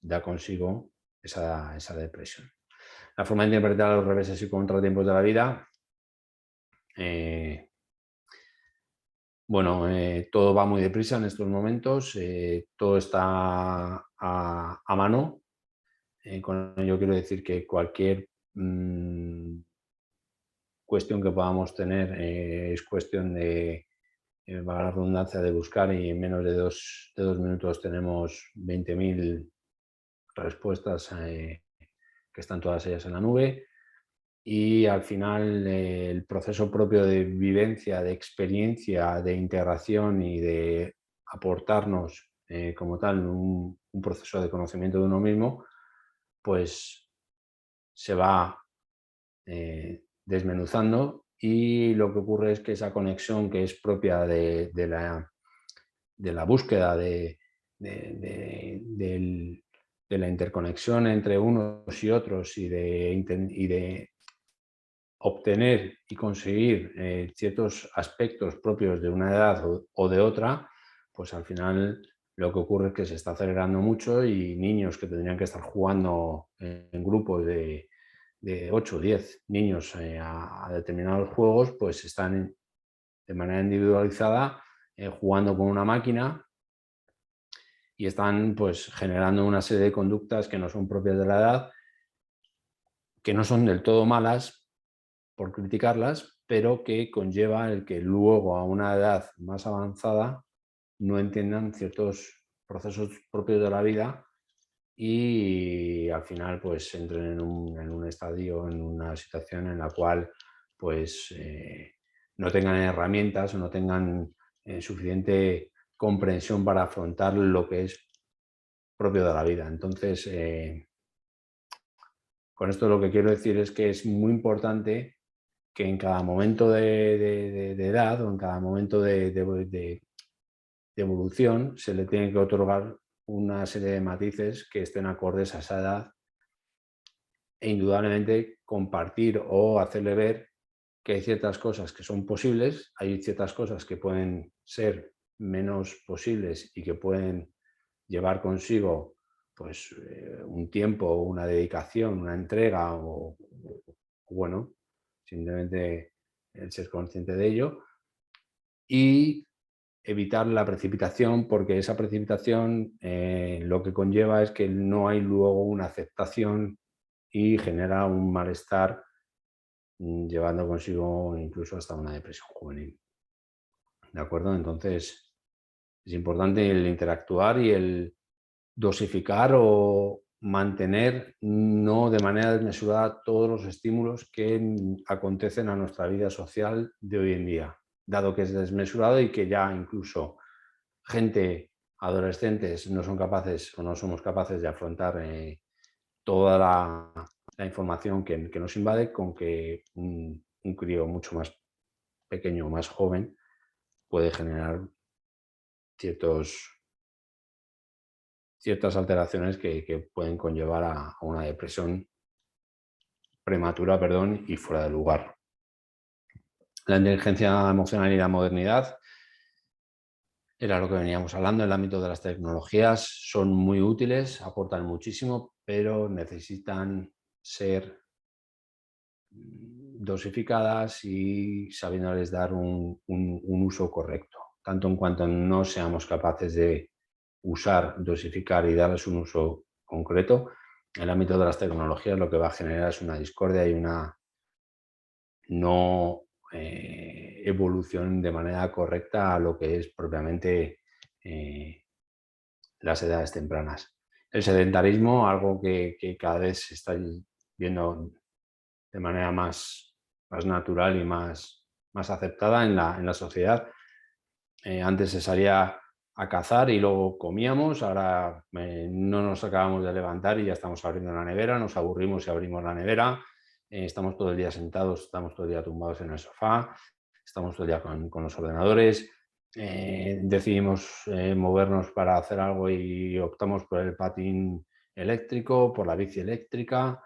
da consigo esa depresión. La forma de interpretar los reveses y contratiempos de la vida, bueno, todo va muy deprisa en estos momentos, todo está a mano. Con ello quiero decir que cualquier cuestión que podamos tener es cuestión de, valga la redundancia, de buscar, y en menos de dos minutos tenemos 20.000 respuestas que están todas ellas en la nube. Y al final el proceso propio de vivencia, de experiencia, de integración y de aportarnos como tal un proceso de conocimiento de uno mismo, pues se va desmenuzando, y lo que ocurre es que esa conexión que es propia de la búsqueda de la interconexión entre unos y otros y de obtener y conseguir ciertos aspectos propios de una edad o de otra, pues al final lo que ocurre es que se está acelerando mucho y niños que tendrían que estar jugando en grupos de 8 o 10 niños a determinados juegos, pues están de manera individualizada jugando con una máquina y están pues generando una serie de conductas que no son propias de la edad, que no son del todo malas por criticarlas, pero que conlleva el que luego a una edad más avanzada no entiendan ciertos procesos propios de la vida y al final pues entren en un estadio, en una situación en la cual pues no tengan herramientas o no tengan suficiente comprensión para afrontar lo que es propio de la vida. Entonces, con esto lo que quiero decir es que es muy importante que en cada momento de edad o en cada momento de evolución se le tiene que otorgar una serie de matices que estén acordes a esa edad e indudablemente compartir o hacerle ver que hay ciertas cosas que son posibles, hay ciertas cosas que pueden ser menos posibles y que pueden llevar consigo pues un tiempo, una dedicación, una entrega o bueno, simplemente el ser consciente de ello y evitar la precipitación, porque esa precipitación lo que conlleva es que no hay luego una aceptación y genera un malestar, llevando consigo incluso hasta una depresión juvenil. ¿De acuerdo? Entonces, es importante el interactuar y el dosificar o mantener, no de manera desmesurada, todos los estímulos que acontecen a nuestra vida social de hoy en día, dado que es desmesurado y que ya incluso gente, adolescentes, no son capaces o no somos capaces de afrontar toda la información que nos invade, con que un crío mucho más pequeño, más joven, puede generar ciertas alteraciones que pueden conllevar a una depresión prematura, perdón, y fuera de lugar. La inteligencia emocional y la modernidad era lo que veníamos hablando. En el ámbito de las tecnologías son muy útiles, aportan muchísimo, pero necesitan ser dosificadas y sabiéndoles dar un uso correcto, tanto en cuanto no seamos capaces de usar, dosificar y darles un uso concreto. El ámbito de las tecnologías lo que va a generar es una discordia y una no evolución de manera correcta a lo que es propiamente las edades tempranas. El sedentarismo, algo que cada vez se está viendo de manera más natural y más aceptada en la sociedad. Antes se salía a cazar y luego comíamos, ahora no nos acabamos de levantar y ya estamos abriendo la nevera, nos aburrimos y abrimos la nevera, estamos todo el día sentados, estamos todo el día tumbados en el sofá, estamos todo el día con los ordenadores, decidimos movernos para hacer algo y optamos por el patín eléctrico, por la bici eléctrica,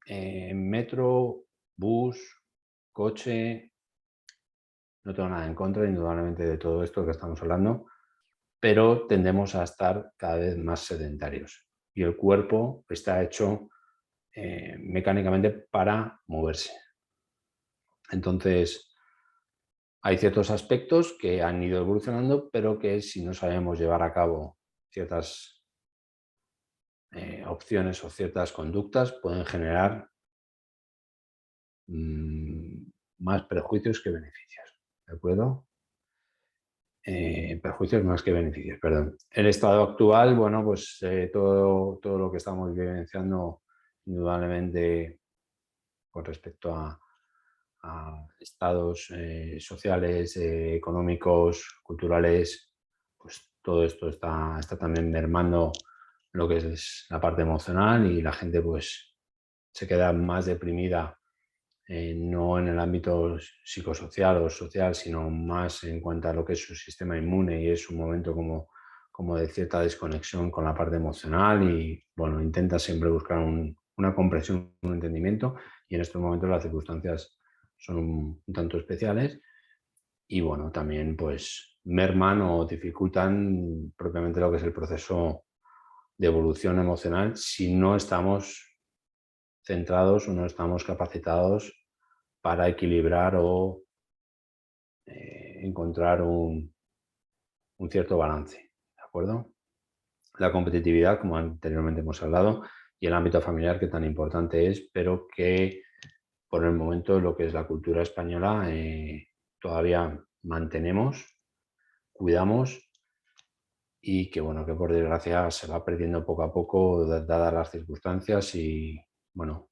metro, bus, coche. No tengo nada en contra, indudablemente, de todo esto que estamos hablando, pero tendemos a estar cada vez más sedentarios y el cuerpo está hecho mecánicamente para moverse. Entonces, hay ciertos aspectos que han ido evolucionando, pero que si no sabemos llevar a cabo ciertas opciones o ciertas conductas, pueden generar más perjuicios que beneficios. ¿De acuerdo? Perjuicios más que beneficios, perdón. El estado actual, bueno, pues todo lo que estamos vivenciando, indudablemente, con respecto a estados sociales, económicos, culturales, pues todo esto está también mermando lo que es la parte emocional y la gente pues se queda más deprimida, no en el ámbito psicosocial o social, sino más en cuanto a lo que es su sistema inmune, y es un momento como de cierta desconexión con la parte emocional y, bueno, intenta siempre buscar una comprensión, un entendimiento, y en estos momentos las circunstancias son un tanto especiales y, bueno, también pues merman o dificultan propiamente lo que es el proceso de evolución emocional si no estamos centrados o no estamos capacitados para equilibrar o encontrar un cierto balance, ¿de acuerdo? La competitividad, como anteriormente hemos hablado, y el ámbito familiar, que tan importante es, pero que por el momento lo que es la cultura española todavía mantenemos, cuidamos y que, bueno, que por desgracia se va perdiendo poco a poco dadas las circunstancias y, bueno,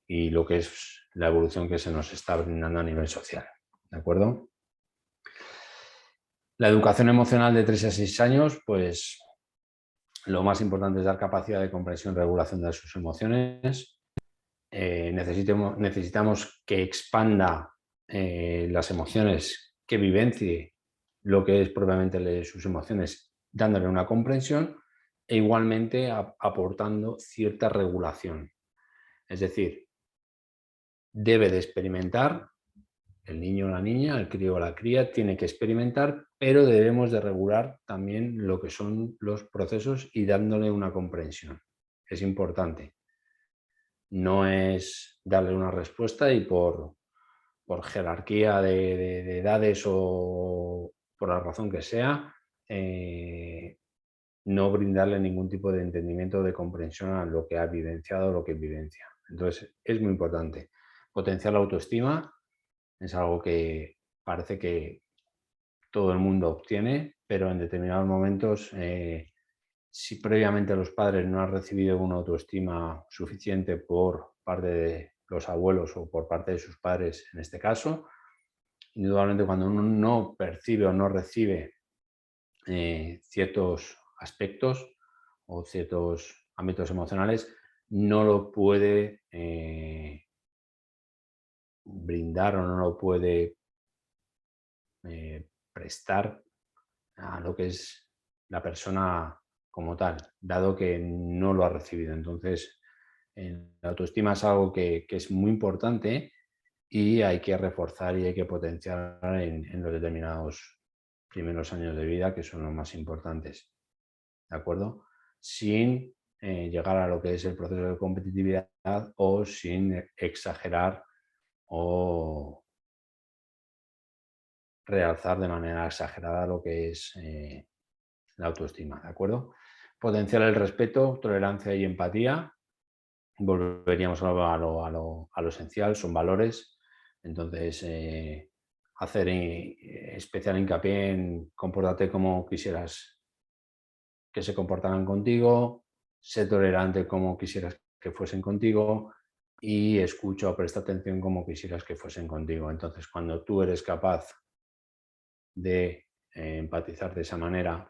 y lo que es la evolución que se nos está brindando a nivel social, ¿de acuerdo? La educación emocional de 3 a 6 años, pues lo más importante es dar capacidad de comprensión y regulación de sus emociones. Necesitamos que expanda las emociones, que vivencie lo que es propiamente sus emociones, dándole una comprensión e igualmente aportando cierta regulación. Es decir, debe de experimentar El niño o la niña, el crío o la cría, tiene que experimentar, pero debemos de regular también lo que son los procesos y dándole una comprensión. Es importante. No es darle una respuesta y por jerarquía de edades o por la razón que sea, no brindarle ningún tipo de entendimiento o de comprensión a lo que ha vivenciado o lo que vivencia. Entonces, es muy importante. Potenciar la autoestima es algo que parece que todo el mundo obtiene, pero en determinados momentos, si previamente los padres no han recibido una autoestima suficiente por parte de los abuelos o por parte de sus padres en este caso, indudablemente cuando uno no percibe o no recibe ciertos aspectos o ciertos ámbitos emocionales, no lo puede brindar o no lo puede prestar a lo que es la persona como tal, dado que no lo ha recibido. Entonces, la autoestima es algo que es muy importante y hay que reforzar y hay que potenciar en los determinados primeros años de vida, que son los más importantes, ¿de acuerdo? Sin llegar a lo que es el proceso de competitividad o sin exagerar o realzar de manera exagerada lo que es la autoestima, ¿de acuerdo? Potenciar el respeto, tolerancia y empatía. Volveríamos a lo esencial, son valores. Entonces, hacer especial hincapié en compórtate como quisieras que se comportaran contigo, sé tolerante como quisieras que fuesen contigo y escucha o presta atención como quisieras que fuesen contigo. Entonces, cuando tú eres capaz de empatizar de esa manera,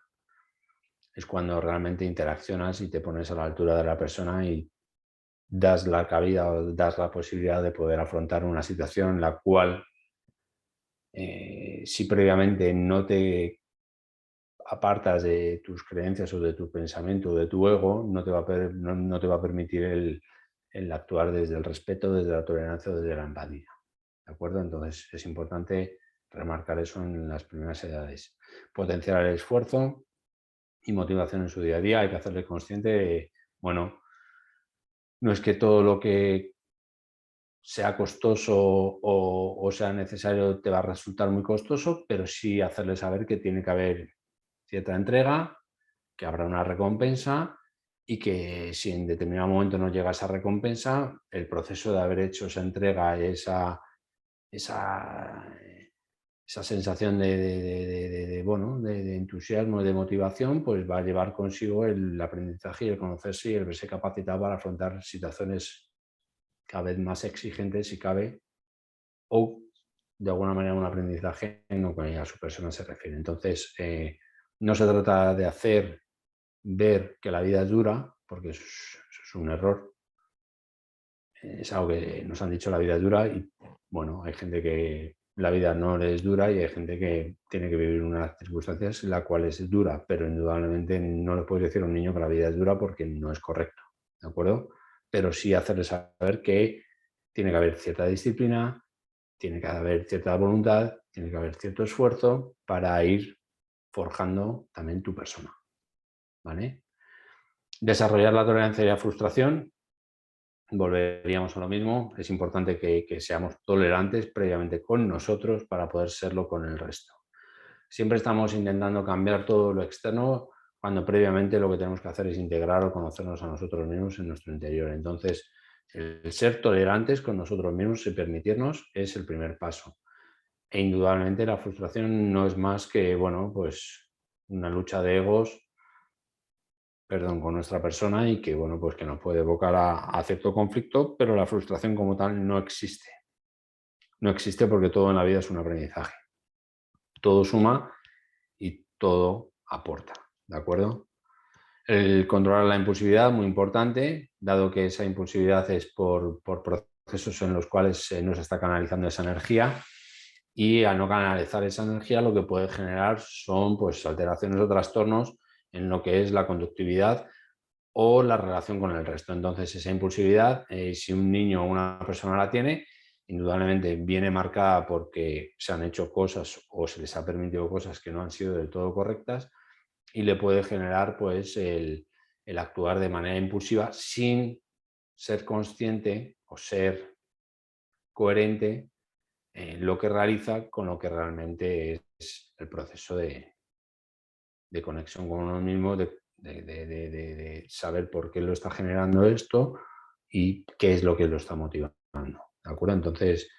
es cuando realmente interaccionas y te pones a la altura de la persona y das la cabida o das la posibilidad de poder afrontar una situación en la cual, si previamente no te apartas de tus creencias o de tu pensamiento o de tu ego, no te va a permitir el actuar desde el respeto, desde la tolerancia o desde la empatía. ¿De acuerdo? Entonces es importante remarcar eso en las primeras edades. Potenciar el esfuerzo y motivación en su día a día. Hay que hacerle consciente de, bueno, no es que todo lo que sea costoso o sea necesario te va a resultar muy costoso, pero sí hacerle saber que tiene que haber cierta entrega, que habrá una recompensa y que si en determinado momento no llega esa recompensa, el proceso de haber hecho esa entrega, esa, esa sensación bueno, de entusiasmo y de motivación, pues va a llevar consigo el aprendizaje y el conocerse y el verse capacitado para afrontar situaciones cada vez más exigentes si cabe, o de alguna manera un aprendizaje en lo que a su persona se refiere. Entonces, no se trata de hacer ver que la vida es dura, porque eso es un error. Es algo que nos han dicho, la vida es dura y bueno, hay gente que la vida no le es dura y hay gente que tiene que vivir unas circunstancias en las cuales es dura, pero indudablemente no le puedes decir a un niño que la vida es dura porque no es correcto, ¿de acuerdo? Pero sí hacerle saber que tiene que haber cierta disciplina, tiene que haber cierta voluntad, tiene que haber cierto esfuerzo para ir forjando también tu persona, ¿vale? Desarrollar la tolerancia y la frustración, volveríamos a lo mismo. Es importante que seamos tolerantes previamente con nosotros para poder serlo con el resto. Siempre estamos intentando cambiar todo lo externo cuando previamente lo que tenemos que hacer es integrar o conocernos a nosotros mismos en nuestro interior. Entonces, el ser tolerantes con nosotros mismos y permitirnos es el primer paso. E indudablemente la frustración no es más que, bueno, pues una lucha de egos, perdón, con nuestra persona y que, bueno, pues que nos puede evocar a cierto conflicto, pero la frustración como tal no existe. No existe porque todo en la vida es un aprendizaje. Todo suma y todo aporta, ¿de acuerdo? El controlar la impulsividad, muy importante, dado que esa impulsividad es por procesos en los cuales no se está canalizando esa energía y al no canalizar esa energía lo que puede generar son pues, alteraciones o trastornos en lo que es la conductividad o la relación con el resto. Entonces, esa impulsividad, si un niño o una persona la tiene, indudablemente viene marcada porque se han hecho cosas o se les ha permitido cosas que no han sido del todo correctas, y le puede generar pues el actuar de manera impulsiva sin ser consciente o ser coherente en lo que realiza con lo que realmente es el proceso de conexión con uno mismo, de saber por qué lo está generando esto y qué es lo que lo está motivando. ¿De acuerdo? Entonces,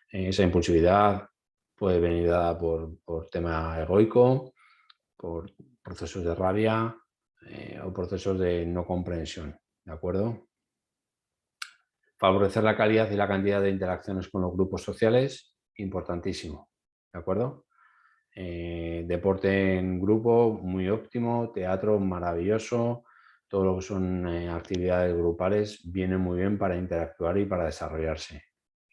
esa impulsividad puede venir dada por tema egoico, por procesos de rabia o procesos de no comprensión. ¿De acuerdo? Favorecer la calidad y la cantidad de interacciones con los grupos sociales, importantísimo. ¿De acuerdo? Deporte en grupo, muy óptimo, teatro maravilloso, todo lo que son actividades grupales viene muy bien para interactuar y para desarrollarse.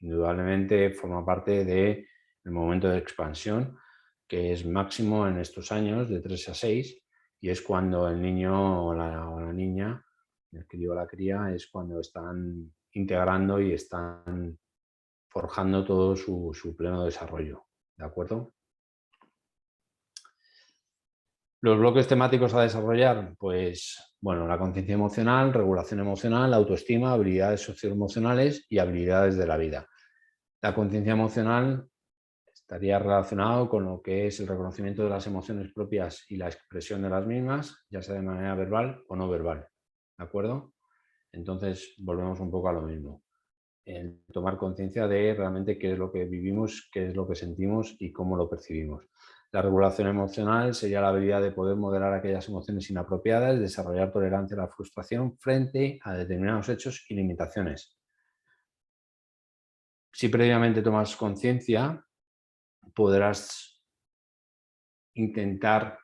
Indudablemente forma parte del momento de expansión, que es máximo en estos años, de 3 a 6, y es cuando el niño o la niña, el crío o la cría, es cuando están integrando y están forjando todo su pleno desarrollo. ¿De acuerdo? Los bloques temáticos a desarrollar, pues, bueno, la conciencia emocional, regulación emocional, autoestima, habilidades socioemocionales y habilidades de la vida. La conciencia emocional estaría relacionado con lo que es el reconocimiento de las emociones propias y la expresión de las mismas, ya sea de manera verbal o no verbal. ¿De acuerdo? Entonces, volvemos un poco a lo mismo. El tomar conciencia de realmente qué es lo que vivimos, qué es lo que sentimos y cómo lo percibimos. La regulación emocional sería la habilidad de poder moderar aquellas emociones inapropiadas, desarrollar tolerancia a la frustración frente a determinados hechos y limitaciones. Si previamente tomas conciencia, podrás intentar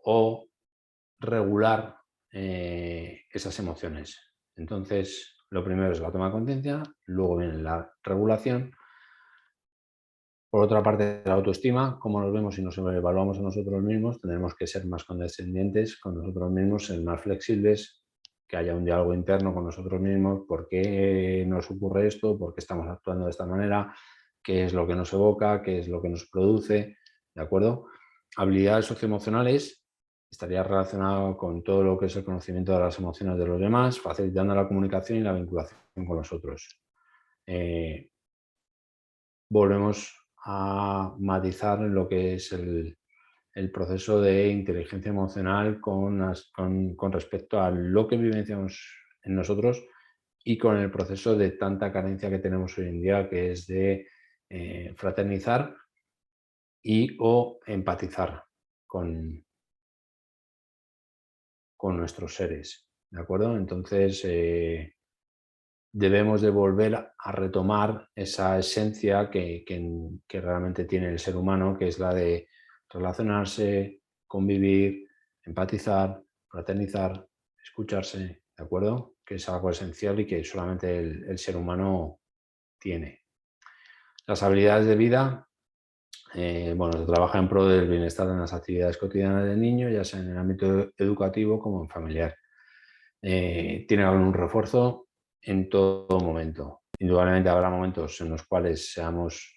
o regular esas emociones. Entonces, lo primero es la toma de conciencia, luego viene la regulación. Por otra parte, la autoestima, cómo nos vemos y nos evaluamos a nosotros mismos, tenemos que ser más condescendientes con nosotros mismos, ser más flexibles, que haya un diálogo interno con nosotros mismos, por qué nos ocurre esto, por qué estamos actuando de esta manera, qué es lo que nos evoca, qué es lo que nos produce, ¿de acuerdo? Habilidades socioemocionales estaría relacionado con todo lo que es el conocimiento de las emociones de los demás, facilitando la comunicación y la vinculación con los otros. Volvemos a matizar lo que es el proceso de inteligencia emocional con respecto a lo que vivenciamos en nosotros y con el proceso de tanta carencia que tenemos hoy en día, que es de fraternizar y o empatizar con, con nuestros seres. ¿De acuerdo? Entonces, debemos de volver a retomar esa esencia que realmente tiene el ser humano, que es la de relacionarse, convivir, empatizar, fraternizar, escucharse, ¿de acuerdo? Que es algo esencial y que solamente el ser humano tiene. Las habilidades de vida, bueno, se trabaja en pro del bienestar en las actividades cotidianas del niño, ya sea en el ámbito educativo como en familiar. Tiene que haber un refuerzo en todo momento. Indudablemente habrá momentos en los cuales seamos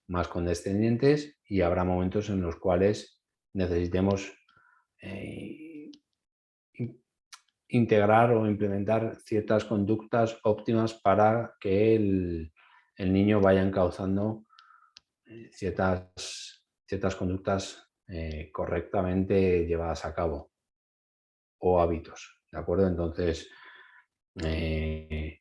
más condescendientes y habrá momentos en los cuales necesitemos integrar o implementar ciertas conductas óptimas para que el niño vaya encauzando ciertas conductas correctamente llevadas a cabo o hábitos, ¿de acuerdo? Entonces, el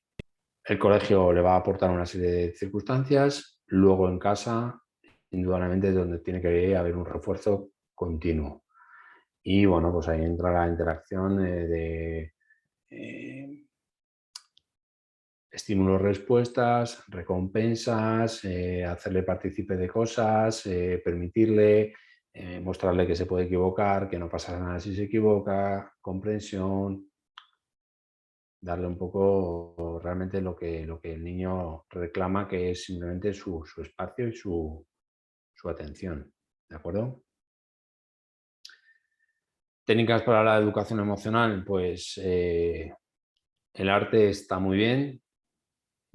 colegio le va a aportar una serie de circunstancias, luego en casa, indudablemente es donde tiene que haber un refuerzo continuo. Y bueno, pues ahí entra la interacción de estímulos-respuestas, recompensas, hacerle partícipe de cosas, permitirle, mostrarle que se puede equivocar, que no pasa nada si se equivoca, comprensión, darle un poco realmente lo que el niño reclama, que es simplemente su espacio y su atención. ¿De acuerdo? Técnicas para la educación emocional, pues el arte está muy bien,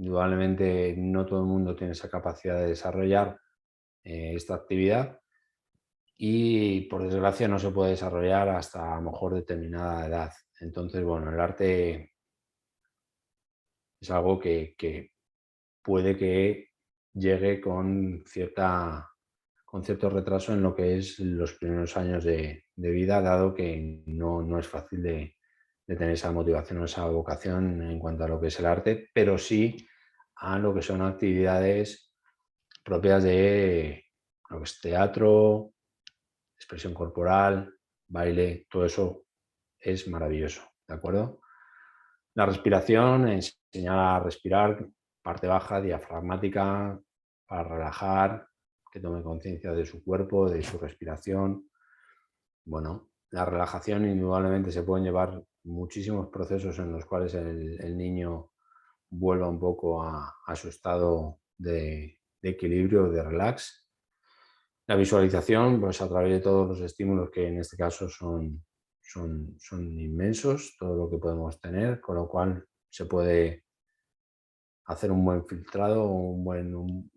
Indudablemente no todo el mundo tiene esa capacidad de desarrollar esta actividad y por desgracia no se puede desarrollar hasta a lo mejor determinada edad. Entonces, bueno, el arte es algo que puede que llegue con cierto retraso en lo que es los primeros años de vida, dado que no es fácil de tener esa motivación o esa vocación en cuanto a lo que es el arte, pero sí a lo que son actividades propias de lo que es teatro, expresión corporal, baile, todo eso es maravilloso, ¿de acuerdo? La respiración, enseñar a respirar, parte baja, diafragmática, para relajar, que tome conciencia de su cuerpo, de su respiración. Bueno, la relajación indudablemente se pueden llevar muchísimos procesos en los cuales el niño vuelva un poco a su estado de equilibrio, de relax. La visualización, pues a través de todos los estímulos que en este caso son inmensos, todo lo que podemos tener, con lo cual se puede hacer un buen filtrado, un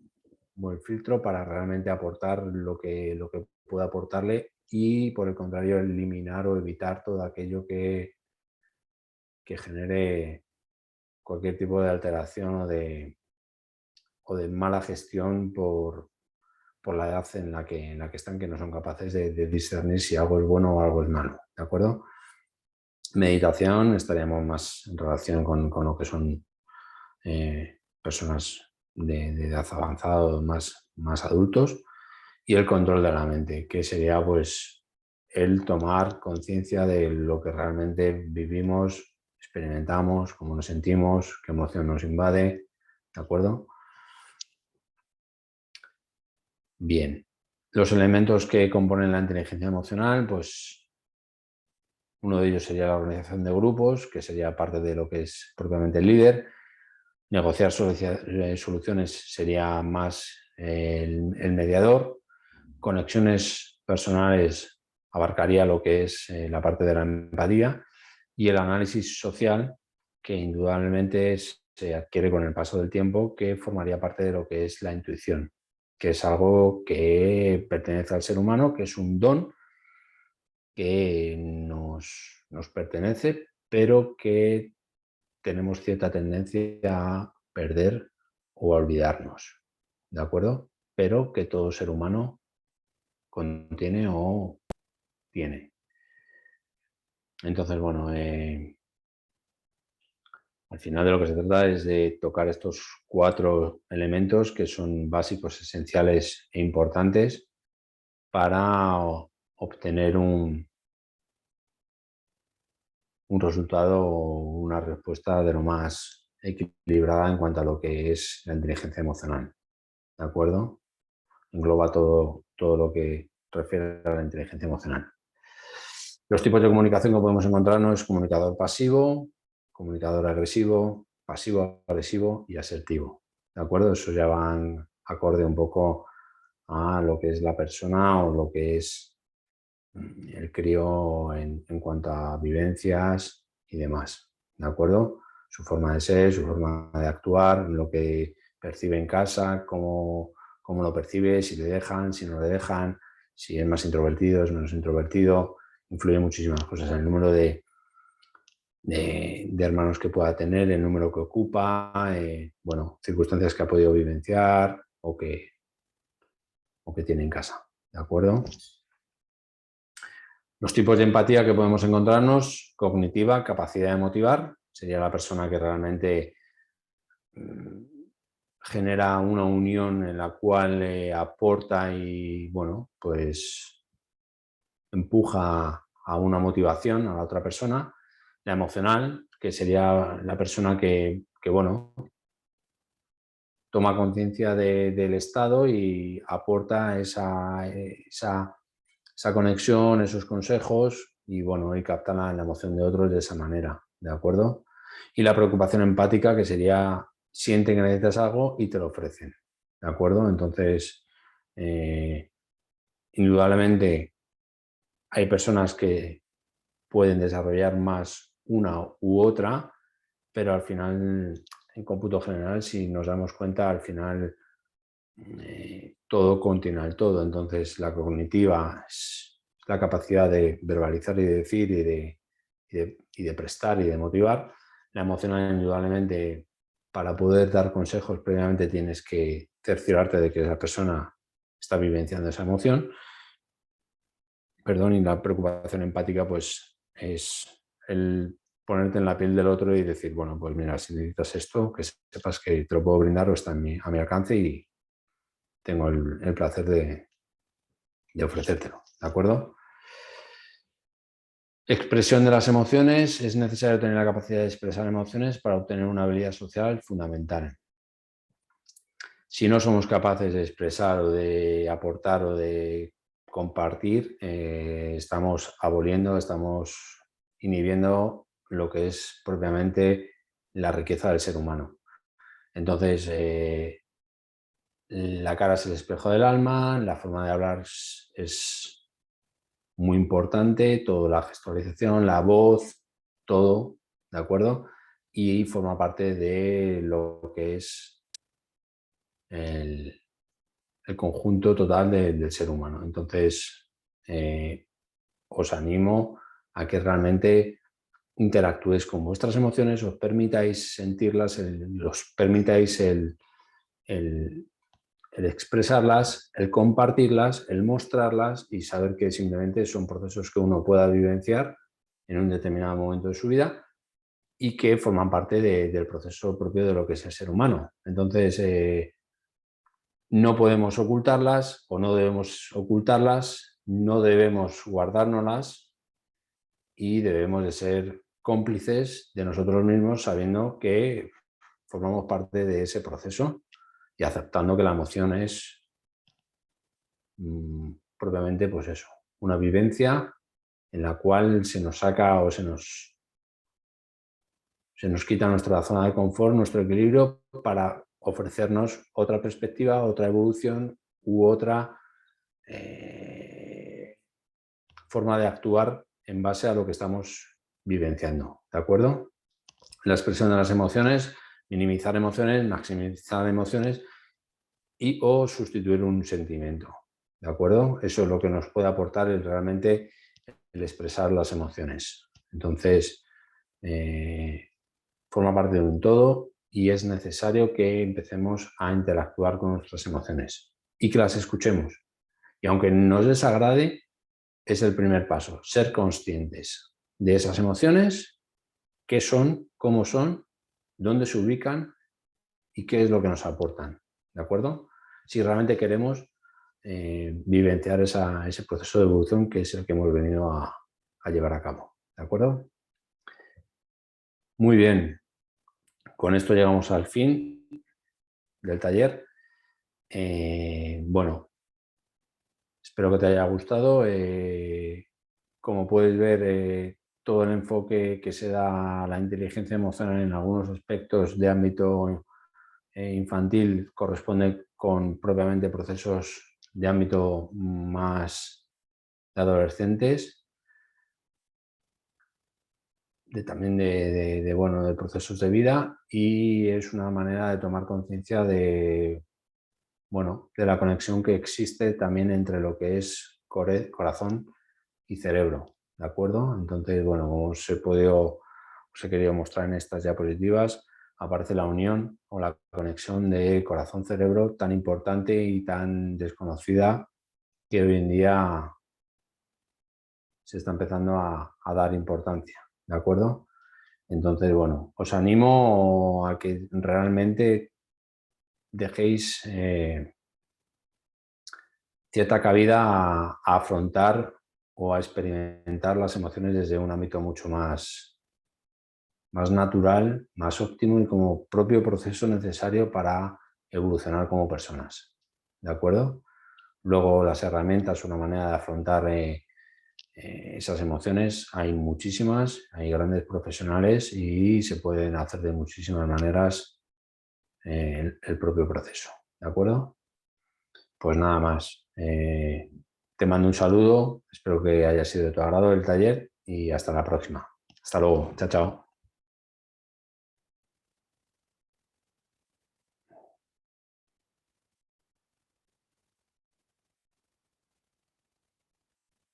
buen filtro para realmente aportar lo que pueda aportarle y, por el contrario, eliminar o evitar todo aquello que genere cualquier tipo de alteración o de mala gestión por la edad en la que están, que no son capaces de discernir si algo es bueno o algo es malo, ¿de acuerdo? Meditación, estaríamos más en relación con lo que son personas de edad avanzada o más adultos, y el control de la mente, que sería pues el tomar conciencia de lo que realmente vivimos, experimentamos, cómo nos sentimos, qué emoción nos invade, ¿de acuerdo? Bien, los elementos que componen la inteligencia emocional, pues uno de ellos sería la organización de grupos, que sería parte de lo que es propiamente el líder. Negociar soluciones sería más el mediador. Conexiones personales abarcaría lo que es la parte de la empatía, y el análisis social, que indudablemente se adquiere con el paso del tiempo, que formaría parte de lo que es la intuición, que es algo que pertenece al ser humano, que es un don que nos pertenece, pero que tenemos cierta tendencia a perder o a olvidarnos, ¿de acuerdo? Pero que todo ser humano contiene o tiene. Entonces, bueno, al final de lo que se trata es de tocar estos 4 elementos que son básicos, esenciales e importantes para obtener un resultado o una respuesta de lo más equilibrada en cuanto a lo que es la inteligencia emocional, ¿de acuerdo? Engloba todo lo que refiere a la inteligencia emocional. Los tipos de comunicación que podemos encontrarnos es comunicador pasivo, comunicador agresivo, pasivo-agresivo y asertivo. ¿De acuerdo? Eso ya van acorde un poco a lo que es la persona o lo que es el crío en cuanto a vivencias y demás. ¿De acuerdo? Su forma de ser, su forma de actuar, lo que percibe en casa, cómo lo percibe, si le dejan, si no le dejan, si es más introvertido, es menos introvertido. Influye muchísimas cosas, el número de hermanos que pueda tener, el número que ocupa, bueno, circunstancias que ha podido vivenciar o que tiene en casa. ¿De acuerdo? Los tipos de empatía que podemos encontrarnos: cognitiva, capacidad de motivar, sería la persona que realmente genera una unión en la cual aporta y, bueno, pues empuja a una motivación a la otra persona. La emocional, que sería la persona que bueno, toma conciencia del estado y aporta esa conexión, esos consejos y, bueno, y capta la emoción de otros de esa manera, ¿de acuerdo? Y la preocupación empática, que sería sienten que necesitas algo y te lo ofrecen, ¿de acuerdo? Entonces, indudablemente hay personas que pueden desarrollar más una u otra, pero al final en cómputo general, si nos damos cuenta, al final todo contiene al todo. Entonces, la cognitiva es la capacidad de verbalizar y de decir y de prestar y de motivar. La emocional, indudablemente, para poder dar consejos previamente tienes que cerciorarte de que esa persona está vivenciando esa emoción. Perdón, y la preocupación empática pues es el ponerte en la piel del otro y decir, bueno, pues mira, si necesitas esto, que sepas que te lo puedo brindar o está a mi alcance y tengo el placer de ofrecértelo, ¿de acuerdo? Expresión de las emociones. Es necesario tener la capacidad de expresar emociones para obtener una habilidad social fundamental. Si no somos capaces de expresar o de aportar o de compartir, estamos aboliendo, estamos inhibiendo lo que es propiamente la riqueza del ser humano. Entonces, la cara es el espejo del alma, la forma de hablar es muy importante, toda la gestualización, la voz, todo, ¿de acuerdo? Y forma parte de lo que es el conjunto total del ser humano. Entonces, os animo a que realmente interactuéis con vuestras emociones, os permitáis sentirlas, os permitáis el expresarlas, el compartirlas, el mostrarlas y saber que simplemente son procesos que uno pueda vivenciar en un determinado momento de su vida y que forman parte del proceso propio de lo que es el ser humano. Entonces, no podemos ocultarlas o no debemos ocultarlas, no debemos guardárnoslas y debemos de ser cómplices de nosotros mismos sabiendo que formamos parte de ese proceso y aceptando que la emoción es propiamente pues eso, una vivencia en la cual se nos saca o se nos quita nuestra zona de confort, nuestro equilibrio para ofrecernos otra perspectiva, otra evolución u otra forma de actuar en base a lo que estamos vivenciando, ¿de acuerdo? La expresión de las emociones, minimizar emociones, maximizar emociones y o sustituir un sentimiento, ¿de acuerdo? Eso es lo que nos puede aportar realmente el expresar las emociones. Entonces, forma parte de un todo y es necesario que empecemos a interactuar con nuestras emociones y que las escuchemos. Y aunque nos desagrade, es el primer paso, ser conscientes de esas emociones, qué son, cómo son, dónde se ubican y qué es lo que nos aportan, ¿de acuerdo? Si realmente queremos vivenciar ese proceso de evolución que es el que hemos venido a llevar a cabo, ¿de acuerdo? Muy bien, con esto llegamos al fin del taller. Bueno, espero que te haya gustado. Como puedes ver, todo el enfoque que se da a la inteligencia emocional en algunos aspectos de ámbito infantil corresponde con propiamente procesos de ámbito más de adolescentes, también de procesos de vida, y es una manera de tomar conciencia de la conexión que existe también entre lo que es corazón y cerebro, ¿de acuerdo? Entonces, bueno, como os he querido mostrar en estas diapositivas, aparece la unión o la conexión de corazón-cerebro tan importante y tan desconocida que hoy en día se está empezando a dar importancia, ¿de acuerdo? Entonces, bueno, os animo a que realmente dejéis cierta cabida a afrontar o a experimentar las emociones desde un ámbito mucho más natural, más óptimo y como propio proceso necesario para evolucionar como personas. ¿De acuerdo? Luego las herramientas, una manera de afrontar esas emociones, hay muchísimas, hay grandes profesionales y se pueden hacer de muchísimas maneras el propio proceso. ¿De acuerdo? Pues nada más. Te mando un saludo, espero que haya sido de tu agrado el taller y hasta la próxima. Hasta luego, chao, chao.